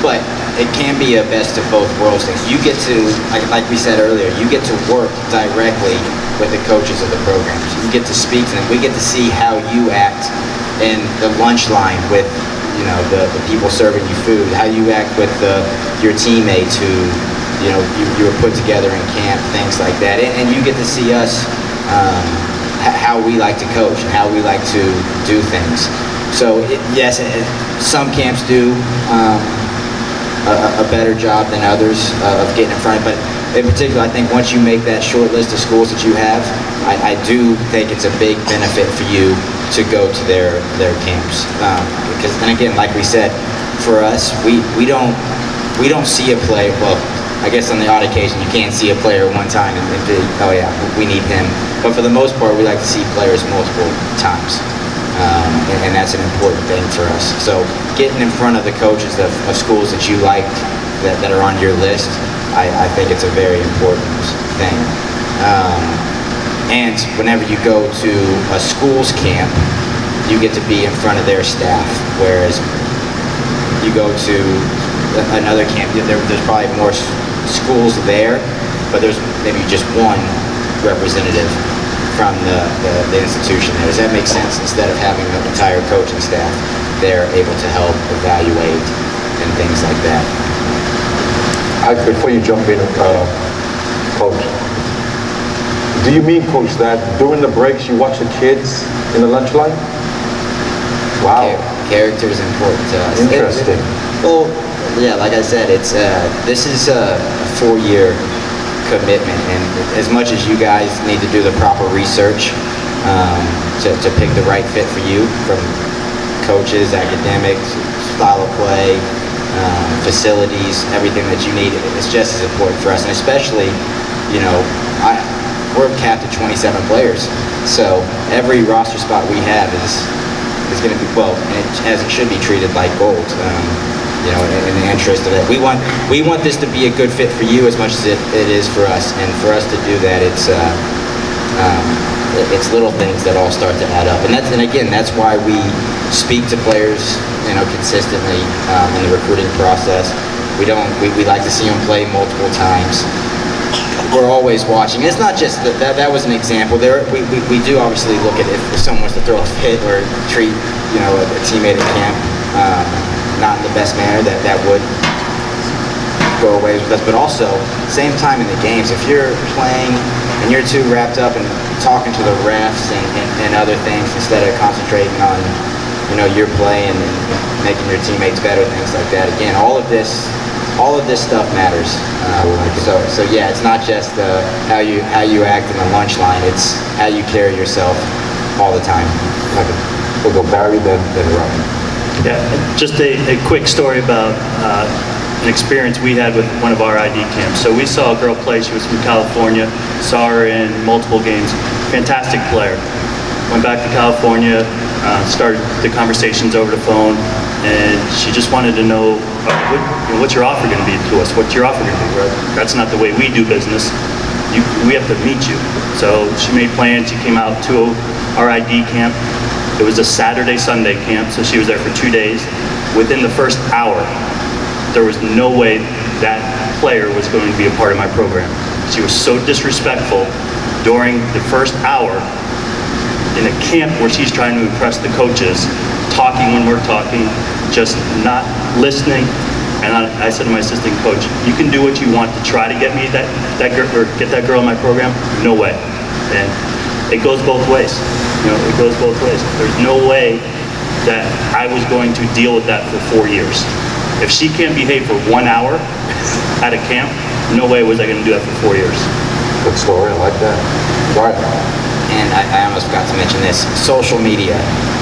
but it can be a best of both worlds thing. You get to, like we said earlier, you get to work directly with the coaches of the programs. You get to speak to them. We get to see how you act in the lunch line with, you know, the people serving you food, how you act with your teammates who, you know, you were put together in camp, things like that. And you get to see us, how we like to coach and how we like to do things. So yes, some camps do a better job than others of getting in front, but in particular, I think once you make that short list of schools that you have, I do think it's a big benefit for you to go to their camps. Because, and again, like we said, for us, we don't see a player. Well, I guess on the odd occasion you can't see a player one time and think, oh yeah, we need him. But for the most part, we like to see players multiple times. And that's an important thing for us. So getting in front of the coaches of schools that you like, that are on your list, I think it's a very important thing. And whenever you go to a school's camp, you get to be in front of their staff, whereas you go to another camp, there's probably more schools there, but there's maybe just one representative from the institution there. Does that make sense? Instead of having an entire coaching staff, they're able to help evaluate and things like that. Before you jump in, Coach, do you mean, Coach, that during the breaks you watch the kids in the lunch line? Wow. Character is important to us. Interesting. Well, yeah, like I said, it's this is a 4-year commitment, and as much as you guys need to do the proper research to pick the right fit for you, from coaches, academics, style of play, facilities, everything that you need, it's just as important for us. And especially, you know, we're capped at 27 players, so every roster spot we have is going to be, well, and it should be treated like gold. You know, in the interest of it, we want this to be a good fit for you as much as it is for us. And for us to do that, it's little things that all start to add up. And again, that's why we speak to players, you know, consistently in the recruiting process. We like to see them play multiple times. we're always watching. It's not just that was an example. We do obviously look at if someone wants to throw a fit or treat a teammate at camp not in the best manner, that would go away with us. But also, same time in the games, if you're playing and you're too wrapped up in talking to the refs and other things instead of concentrating on your play and making your teammates better, things like that. Again, all of this stuff matters. So yeah, it's not just how you act in the lunch line. It's how you carry yourself all the time. Okay. We'll go Barry, then Ryan. Yeah, just a quick story about an experience we had with one of our ID camps. So we saw a girl play. She was from California. Saw her in multiple games. Fantastic player. Went back to California. Started the conversations over the phone, and she just wanted to know, what's your offer going to be to us? What's your offer going to be? Right? That's not the way we do business. We have to meet you. So she made plans. She came out to our ID camp. It was a Saturday-Sunday camp, so she was there for 2 days. Within the first hour, there was no way that player was going to be a part of my program. She was so disrespectful during the first hour in a camp where she's trying to impress the coaches, talking when we're talking, just not listening. And I said to my assistant coach, you can do what you want to try to get me that girl, or get that girl in my program. No way. And it goes both ways. It goes both ways. There's no way that I was going to deal with that for 4 years. If she can't behave for 1 hour at a camp, no way was I going to do that for 4 years. Good story. I like that. Right. And I almost forgot to mention this, social media.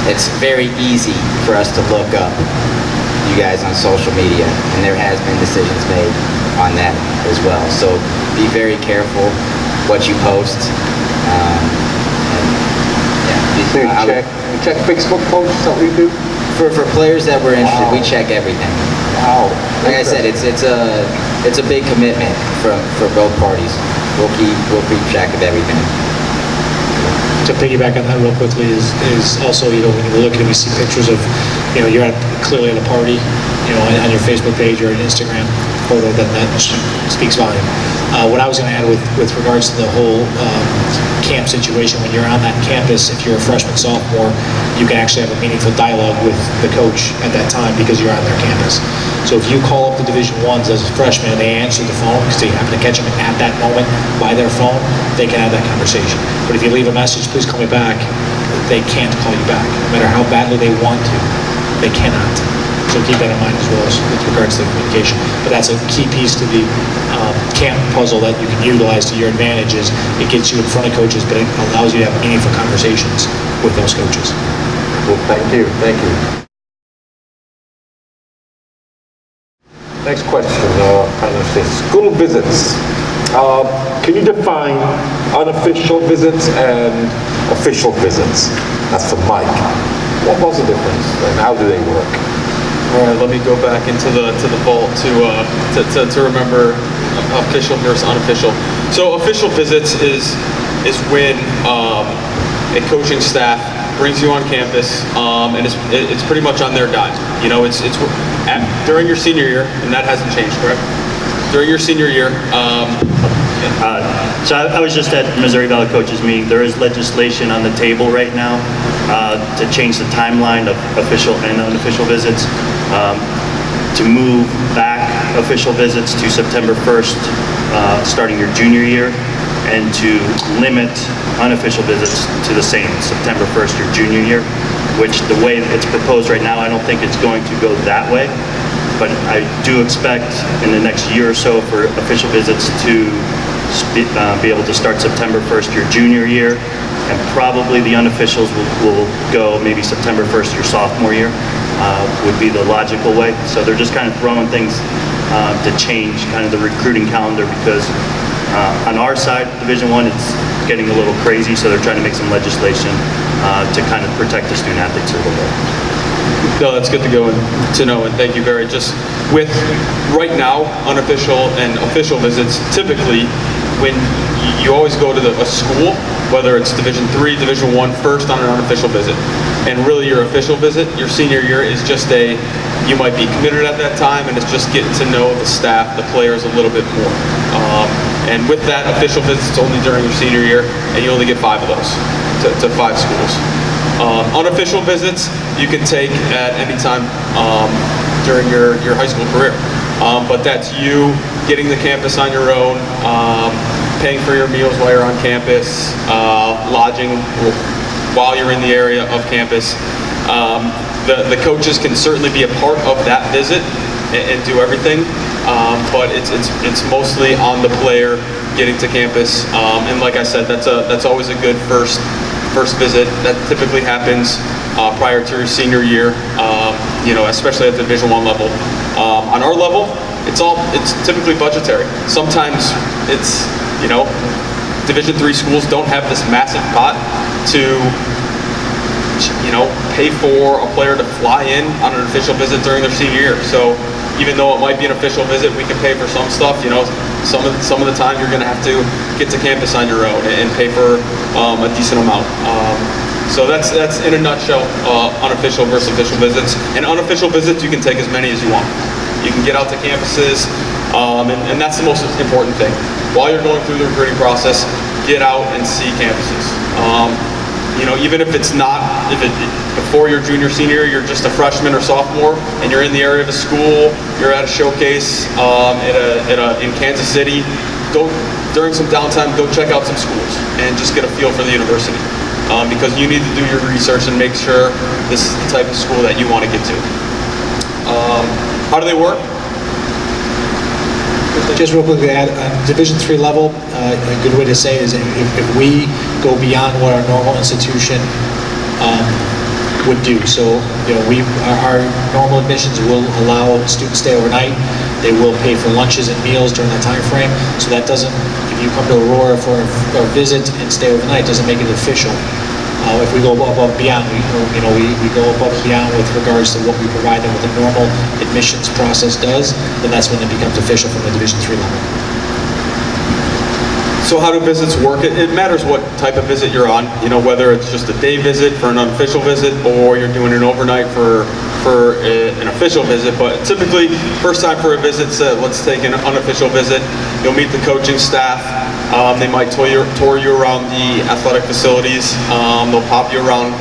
It's very easy for us to look up you guys on social media, and there has been decisions made on that as well. So be very careful what you post. So you check Facebook posts, is that what you do? For players that we're interested, we check everything. Wow. Like I said, it's a big commitment for both parties. We'll keep track of everything. To piggyback on that real quickly is also, when you look at it, we see pictures of, you're clearly at a party, on your Facebook page or an Instagram photo, that speaks volume. What I was going to add with regards to the whole camp situation, when you're on that campus, if you're a freshman, sophomore, you can actually have a meaningful dialogue with the coach at that time because you're on their campus. So if you call up the Division I's as a freshman and they answer the phone because they happen to catch them at that moment by their phone, they can have that conversation. But if you leave a message, please call me back, they can't call you back. No matter how badly they want to, they cannot. So keep that in mind as well as with regards to the communication. But that's a key piece to the camp puzzle that you can utilize to your advantage. Is it gets you in front of coaches, but it allows you to have meaningful conversations with those coaches. Well, thank you. Next question, school visits. Can you define unofficial visits and official visits? That's for Mike. What was the difference and how do they work? All right, let me go back into the vault to remember official versus unofficial. So official visits is when a coaching staff brings you on campus, and it's pretty much on their dime. It's during your senior year, and that hasn't changed, correct? During your senior year. So I was just at Missouri Valley Coaches meeting. There is legislation on the table right now to change the timeline of official and unofficial visits, to move back official visits to September 1st, starting your junior year, and to limit unofficial visits to the same, September 1st, your junior year, which the way it's proposed right now, I don't think it's going to go that way. But I do expect in the next year or so for official visits to be able to start September 1st, your junior year, and probably the unofficials will go maybe September 1st, your sophomore year, would be the logical way. So they're just kind of throwing things to change kind of the recruiting calendar because on our side, Division I, it's getting a little crazy, so they're trying to make some legislation to kind of protect the student athletes a little bit. No, that's good to go and to know, and thank you, Barry. Just with right now, unofficial and official visits, typically when you always go to a school, whether it's Division III, Division I, first on an unofficial visit. And really your official visit, your senior year, is just you might be committed at that time, and it's just getting to know the staff, the players a little bit more. And with that, official visits only during your senior year, and you only get 5 of those to 5 schools. Unofficial visits you can take at any time during your high school career. But that's you getting the campus on your own, paying for your meals while you're on campus, lodging while you're in the area of campus. The coaches can certainly be a part of that visit and do everything, but it's mostly on the player getting to campus. And like I said, that's always a good first visit. That typically happens prior to your senior year, especially at the Division I level. On our level, it's typically budgetary. Sometimes it's, Division III schools don't have this massive pot to pay for a player to fly in on an official visit during their senior year. So even though it might be an official visit, we can pay for some stuff. Some of the time you're going to have to get to campus on your own and pay for a decent amount. So that's in a nutshell unofficial versus official visits. And unofficial visits, you can take as many as you want. You can get out to campuses, and that's the most important thing. While you're going through the recruiting process, get out and see campuses. Even if it's not, before your junior, senior, you're just a freshman or sophomore, and you're in the area of a school, you're at a showcase in Kansas City, go during some downtime, go check out some schools and just get a feel for the university. Because you need to do your research and make sure this is the type of school that you want to get to. How do they work? Just real quickly, at Division III level, a good way to say it is if we go beyond what our normal institution would do. So, our normal admissions will allow students to stay overnight. They will pay for lunches and meals during that time frame. So that doesn't, if you come to Aurora for a visit and stay overnight, doesn't make it official. If we go above and beyond, we go above and beyond with regards to what we provide them with the normal admissions process does, then that's when it becomes official from the Division III level. So how do visits work? It matters what type of visit you're on, whether it's just a day visit for an unofficial visit or you're doing an overnight for an official visit. But typically, first time for a visit, let's take an unofficial visit. You'll meet the coaching staff. They might tour you around the athletic facilities. They'll pop you around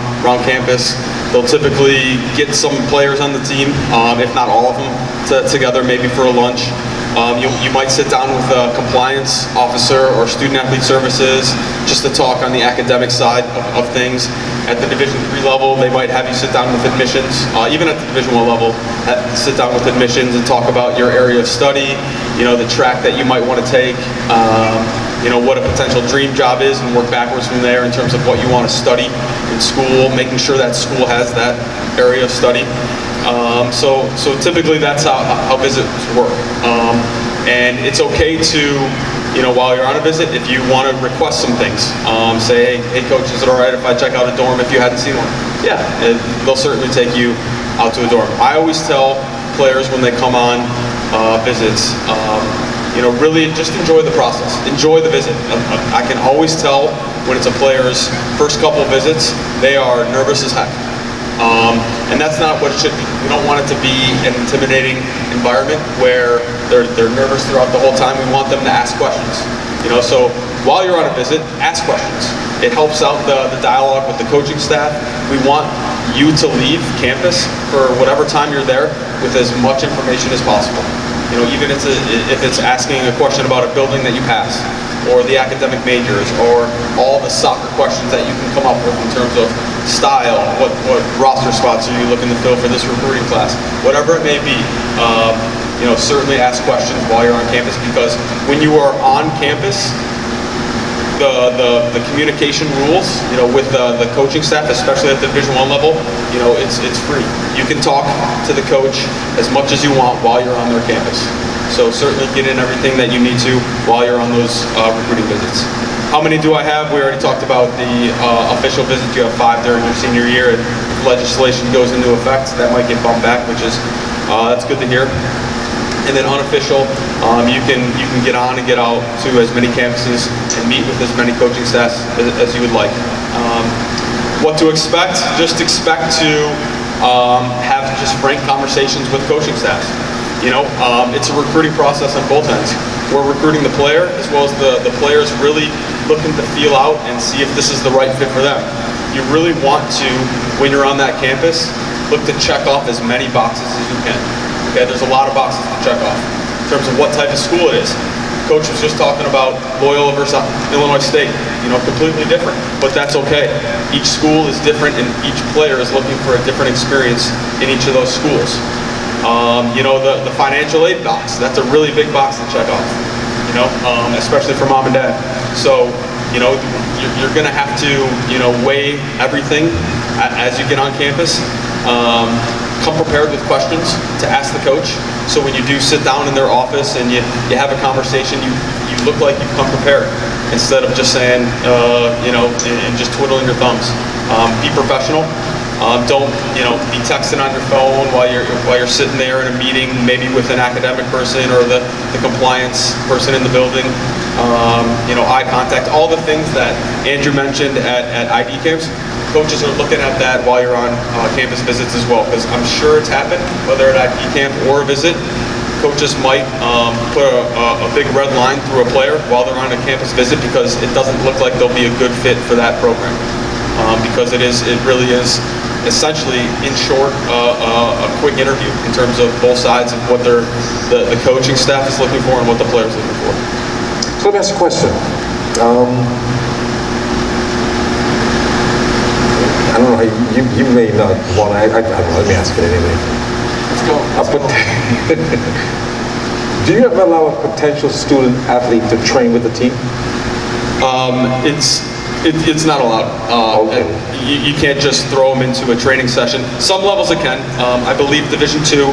campus. They'll typically get some players on the team, if not all of them, together maybe for a lunch. You might sit down with a compliance officer or student athlete services just to talk on the academic side of things. At the Division III level, they might have you sit down with admissions. Even at the Division I level, sit down with admissions and talk about your area of study, the track that you might want to take, what a potential dream job is, and work backwards from there in terms of what you want to study in school, making sure that school has that area of study. So typically that's how visits work. And it's okay to, while you're on a visit, if you want to request some things, say, hey coach, is it all right if I check out a dorm if you hadn't seen one? Yeah, they'll certainly take you out to a dorm. I always tell players when they come on visits, really just enjoy the process, enjoy the visit. I can always tell when it's a player's first couple visits, they are nervous as heck. And that's not what it should be. We don't want it to be an intimidating environment where they're nervous throughout the whole time. We want them to ask questions. So while you're on a visit, ask questions. It helps out the dialogue with the coaching staff. We want you to leave campus for whatever time you're there with as much information as possible. Even if it's asking a question about a building that you passed, or the academic majors, or all the soccer questions that you can come up with in terms of style, what roster spots are you looking to fill for this recruiting class, whatever it may be. Certainly ask questions while you're on campus, because when you are on campus, the communication rules, with the coaching staff, especially at the Division I level, it's free. You can talk to the coach as much as you want while you're on their campus. So certainly get in everything that you need to while you're on those recruiting visits. How many do I have? We already talked about the official visits. You have 5 during your senior year, and if legislation goes into effect, that might get bumped back, which is that's good to hear. And then unofficial, you can get on and get out to as many campuses and meet with as many coaching staffs as you would like. What to expect? Just expect to have just frank conversations with coaching staffs. It's a recruiting process on both ends. We're recruiting the player as well as the players really looking to feel out and see if this is the right fit for them. You really want to, when you're on that campus, look to check off as many boxes as you can. Okay, there's a lot of boxes to check off in terms of what type of school it is. Coach was just talking about Loyola versus Illinois State, completely different, but that's okay. Each school is different and each player is looking for a different experience in each of those schools. The financial aid box, that's a really big box to check off, especially for mom and dad. So, you're gonna have to, weigh everything as you get on campus. Come prepared with questions to ask the coach. So when you do sit down in their office and you have a conversation, you look like you've come prepared instead of just saying, and just twiddling your thumbs. Be professional. Don't be texting on your phone while you're sitting there in a meeting, maybe with an academic person or the compliance person in the building. Eye contact, all the things that Andrew mentioned at ID camps. Coaches are looking at that while you're on campus visits as well, because I'm sure it's happened, whether at ID camp or a visit. Coaches might put a big red line through a player while they're on a campus visit because it doesn't look like they'll be a good fit for that program. Because it really is essentially, in short, a quick interview in terms of both sides of what the coaching staff is looking for and what the players are looking for. So let me ask a question. I don't know, you may not want to, I don't know, let me ask it anyway. Let's go. Do you ever allow a potential student athlete to train with the team? It's not allowed. Okay. You can't just throw them into a training session. Some levels it can. I believe Division II,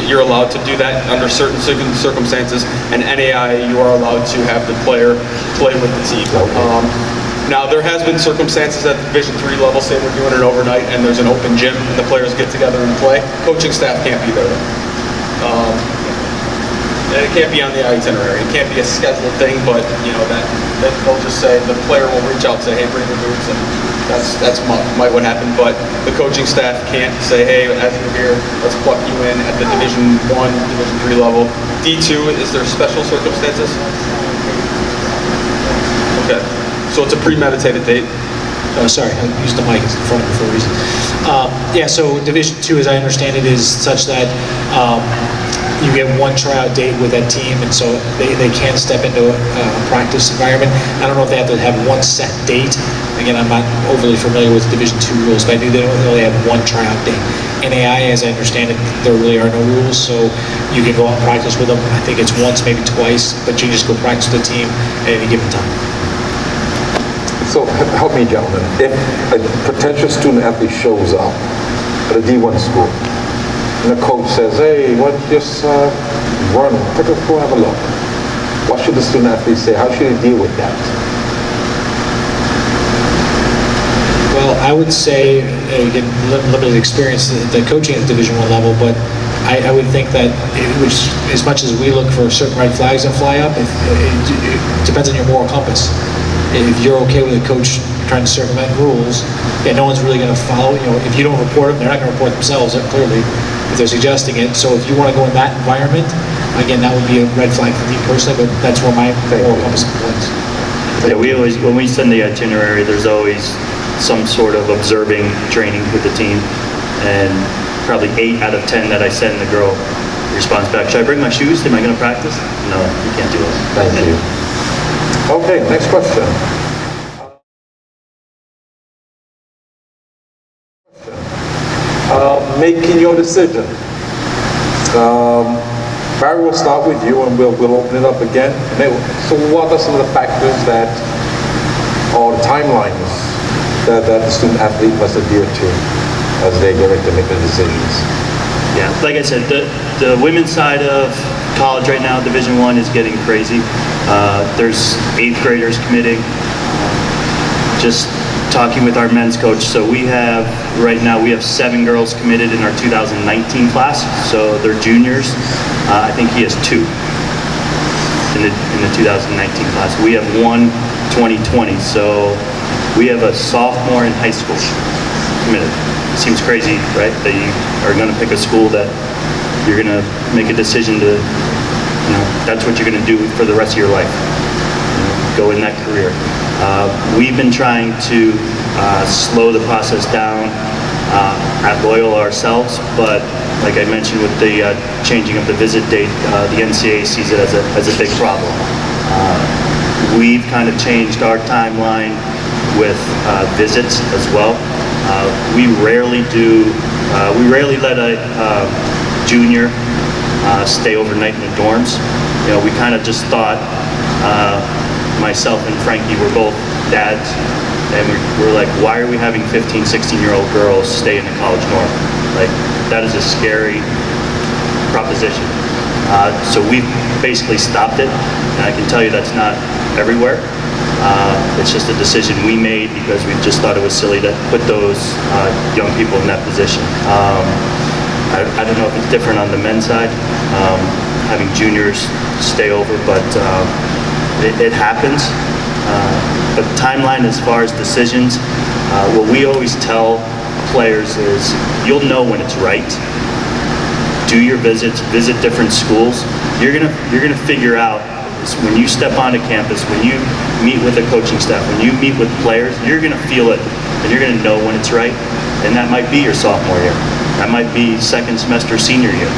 you're allowed to do that under certain circumstances, and NAI, you are allowed to have the player play with the team. Okay. Now, there has been circumstances at the Division III level, say we're doing it overnight and there's an open gym and the players get together and play. Coaching staff can't be there. And it can't be on the itinerary. It can't be a scheduled thing, but that they'll just say, the player will reach out and say, hey, bring your boots, and that's might what happened. But the coaching staff can't say, hey, as you're here, let's pluck you in at the Division I, Division III level. D2, is there special circumstances? Okay. So it's a premeditated date. Oh, sorry, I used the mic in front of me for a reason. So Division II, as I understand it, is such that you get one tryout date with that team, and so they can step into a practice environment. I don't know if they have to have one set date. Again, I'm not overly familiar with Division II rules, but I do they only have one tryout date. NAI, as I understand it, there really are no rules, so you can go out and practice with them. I think it's once, maybe twice, but you just go practice with the team at any given time. So help me, gentlemen. If a potential student athlete shows up at a D1 school and the coach says, hey, why don't you just run, take a go have a look. What should the student athlete say? How should he deal with that? Well, I would say, again, limited experience the coaching at Division I level, but I would think that as much as we look for certain red flags that fly up, it depends on your moral compass. If you're okay with a coach trying to circumvent rules, no one's really going to follow. If you don't report them, they're not going to report themselves, clearly, if they're suggesting it. So if you want to go in that environment, again, that would be a red flag for me personally, but that's where my moral compass points. Yeah, when we send the itinerary, there's always some sort of observing training with the team, and probably 8 out of 10 that I send, the girl responds back, should I bring my shoes? Am I going to practice? No, you can't do it. Thank you. Okay, next question. Making your decision. Barry, we'll start with you and we'll open it up again. So what are some of the factors or the timelines that the student athlete must adhere to as they get ready to make their decisions? Yeah, like I said, the women's side of college right now, Division I, is getting crazy. There's 8th graders committing. Just talking with our men's coach, so right now we have 7 girls committed in our 2019 class, so they're juniors. I think he has 2 in the 2019 class. We have 1 2020, so we have a sophomore in high school committed. It seems crazy, right? That you are going to pick a school that you're going to make a decision to, that's what you're going to do for the rest of your life. Go in that career. We've been trying to slow the process down at Loyola ourselves, but like I mentioned with the changing of the visit date, the NCAA sees it as a big problem. We've kind of changed our timeline with visits as well. We rarely let a junior stay overnight in the dorms. We kind of just thought, myself and Frankie were both dads, and we're like, why are we having 15, 16-year-old girls stay in a college dorm? Like, that is a scary proposition. So we've basically stopped it, and I can tell you that's not everywhere. It's just a decision we made because we just thought it was silly to put those young people in that position. I don't know if it's different on the men's side, having juniors stay over, but it happens. But timeline as far as decisions, what we always tell players is you'll know when it's right. Do your visits, visit different schools. You're gonna figure out when you step onto campus, when you meet with the coaching staff, when you meet with players, you're gonna feel it and you're gonna know when it's right. And that might be your sophomore year. That might be second semester senior year,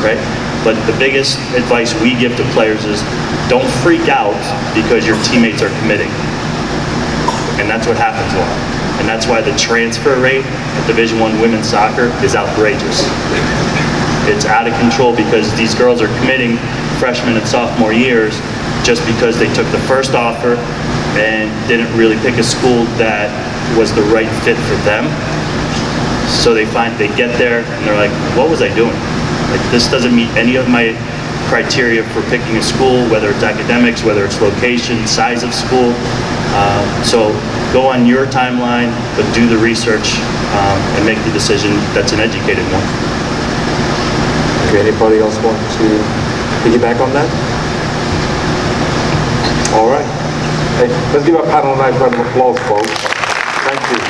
right? But the biggest advice we give to players is don't freak out because your teammates are committing. And that's what happens a lot. And that's why the transfer rate at Division I women's soccer is outrageous. It's out of control because these girls are committing freshman and sophomore years just because they took the first offer and didn't really pick a school that was the right fit for them. So they get there and they're like, what was I doing? Like, this doesn't meet any of my criteria for picking a school, whether it's academics, whether it's location, size of school. So go on your timeline, but do the research and make the decision that's an educated one. Okay, anybody else want to piggyback on that? All right. Hey, let's give our panel a nice round of applause, folks. Thank you.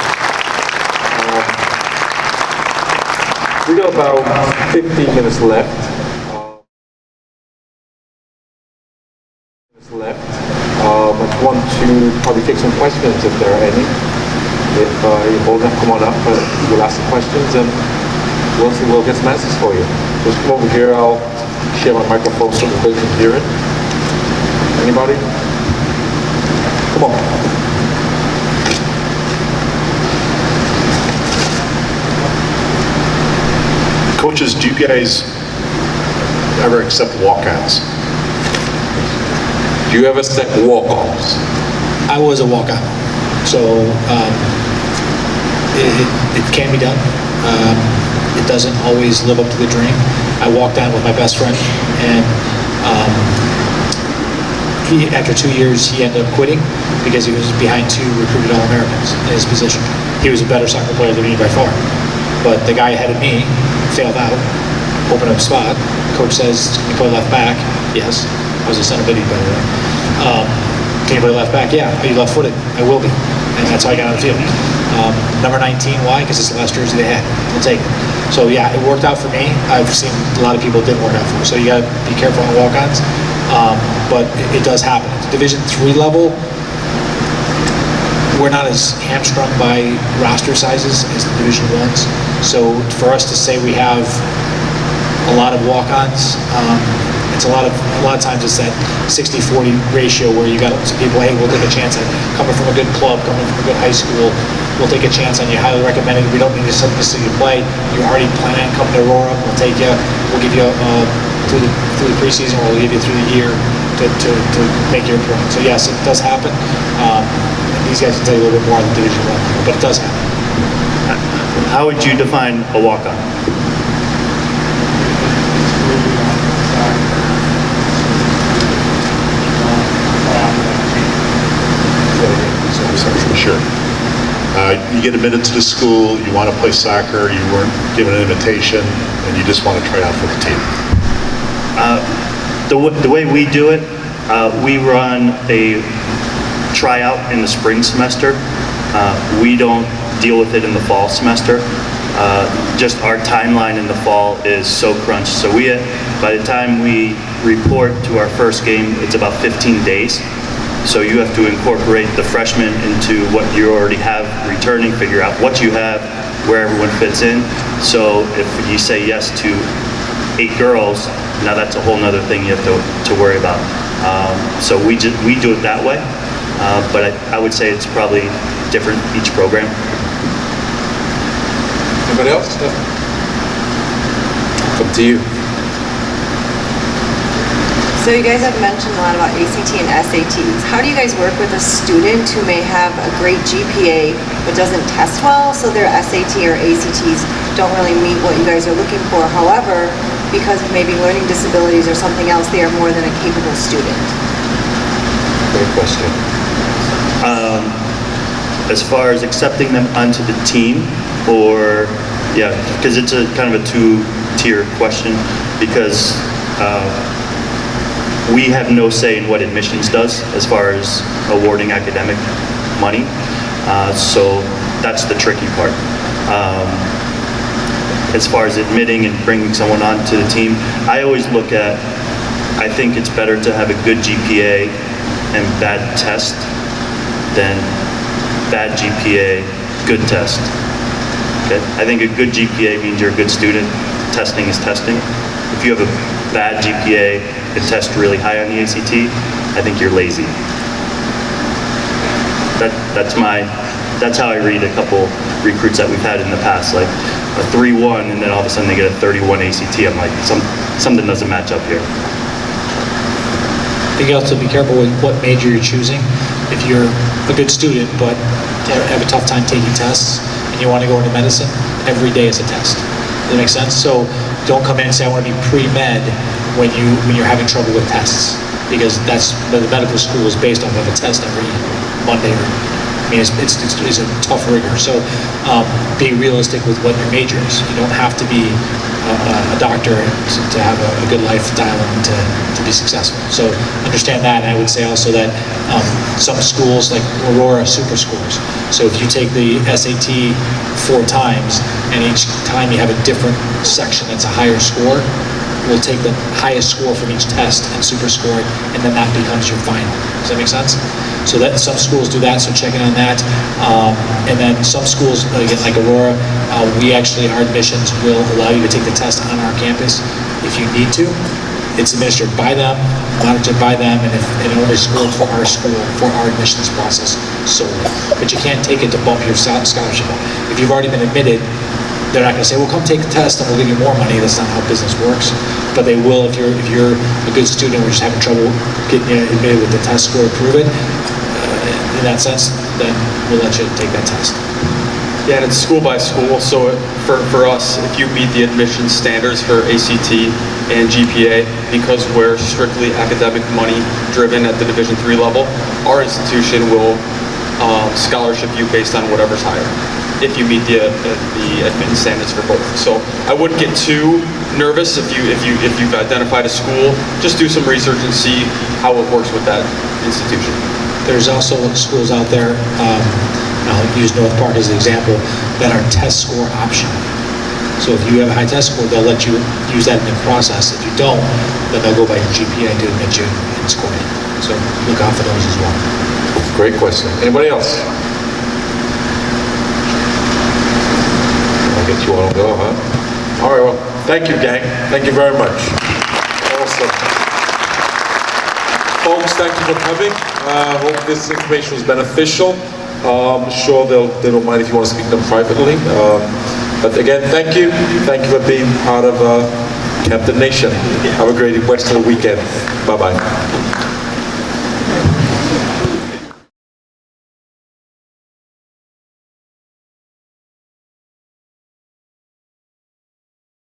We got about 15 minutes left. I want to probably take some questions if there are any. If you're bold enough, come on up. We'll ask some questions and we'll get some answers for you. Just come over here. I'll share my microphone so everybody can hear it. Anybody? Come on. Coaches, do you guys ever accept walk-ons? Do you ever accept walk-ons? I was a walk-on, so it can be done. It doesn't always live up to the dream. I walked on with my best friend, and after 2 years, he ended up quitting because he was behind 2 recruited All-Americans in his position. He was a better soccer player than me by far, but the guy ahead of me failed out, opened up a spot. Coach says, "Can you play left back?" Yes. I was a center mid, by the way. Can you play left back? Yeah. Are you left-footed? I will be. And that's how I got on the field. Number 19, why? Because it's the last jersey they had. We'll take it. So yeah, it worked out for me. I've seen a lot of people it didn't work out for. So you got to be careful on walk-ons. But it does happen. At the Division III level, we're not as hamstrung by roster sizes as the Division I's. So for us to say we have a lot of walk-ons, it's a lot of times it's that 60-40 ratio where you got some people, hey, we'll take a chance at coming from a good club, coming from a good high school, we'll take a chance on you, highly recommended. We don't need to see you play. You already plan on coming to Aurora, we'll take you, we'll give you through the preseason, we'll give you through the year to make your point. So yes, it does happen. These guys can tell you a little bit more on the Division I, but it does happen. How would you define a walk-on? Sure. You get admitted to the school, you want to play soccer, you weren't given an invitation, and you just want to try out for the team. The way we do it, we run a tryout in the spring semester. We don't deal with it in the fall semester. just our timeline in the fall is so crunched. So by the time we report to our first game, it's about 15 days. So you have to incorporate the freshmen into what you already have returning, figure out what you have, where everyone fits in. So if you say yes to 8 girls, now that's a whole nother thing you have to worry about. So we do it that way, but I would say it's probably different each program. Anybody else? It's up to you. So you guys have mentioned a lot about ACT and SATs. How do you guys work with a student who may have a great GPA but doesn't test well, so their SAT or ACTs don't really meet what you guys are looking for? However, because of maybe learning disabilities or something else, they are more than a capable student. Great question. As far as accepting them onto the team, or because it's a kind of a two-tier question, because we have no say in what admissions does as far as awarding academic money. So that's the tricky part. As far as admitting and bringing someone onto the team, I always look at, I think it's better to have a good GPA and bad test than bad GPA, good test. Okay? I think a good GPA means you're a good student. Testing is testing. If you have a bad GPA and test really high on the ACT, I think you're lazy. That's how I read a couple recruits that we've had in the past, like a 3.1 and then all of a sudden they get a 31 ACT. I'm like, something doesn't match up here. I think you have to be careful with what major you're choosing. If you're a good student but have a tough time taking tests and you want to go into medicine, every day is a test. Does that make sense? So don't come in and say, I want to be pre-med when you're having trouble with tests, because the medical school is based off of a test every Monday. It's a tough rigor. So be realistic with what your major is. You don't have to be a doctor to have a good lifestyle and to be successful. So understand that. And I would say also that some schools like Aurora super scores. So if you take the SAT 4 times and each time you have a different section that's a higher score, we'll take the highest score from each test and super score it, and then that becomes your final. Does that make sense? So that some schools do that, so check in on that. And then some schools, again, like Aurora, our admissions will allow you to take the test on our campus if you need to. It's administered by them, monitored by them, and only scored for our school, for our admissions process solely. But you can't take it to bump your scholarship up. If you've already been admitted, they're not going to say, well, come take the test and we'll give you more money. That's not how business works. But they will if you're a good student, we're just having trouble getting you admitted with the test score to prove it. In that sense, then we'll let you take that test. Yeah, and it's school by school, so for us, if you meet the admission standards for ACT and GPA, because we're strictly academic money driven at the Division III level, our institution will scholarship you based on whatever's higher, if you meet the admittance standards for both. So I wouldn't get too nervous if you've identified a school. Just do some research and see how it works with that institution. There's also schools out there, I'll use North Park as an example, that are test score optional. So if you have a high test score, they'll let you use that in the process. If you don't, then they'll go by your GPA to admit you and score it. So look out for those as well. Great question. Anybody else? I'll get you all to go, huh? All right, well, thank you, gang. Thank you very much. Awesome. Folks, thank you for coming. I hope this information was beneficial. I'm sure they don't mind if you want to speak to them privately. But again, thank you. Thank you for being part of Camden Nation. Have a great rest of the weekend. Bye-bye.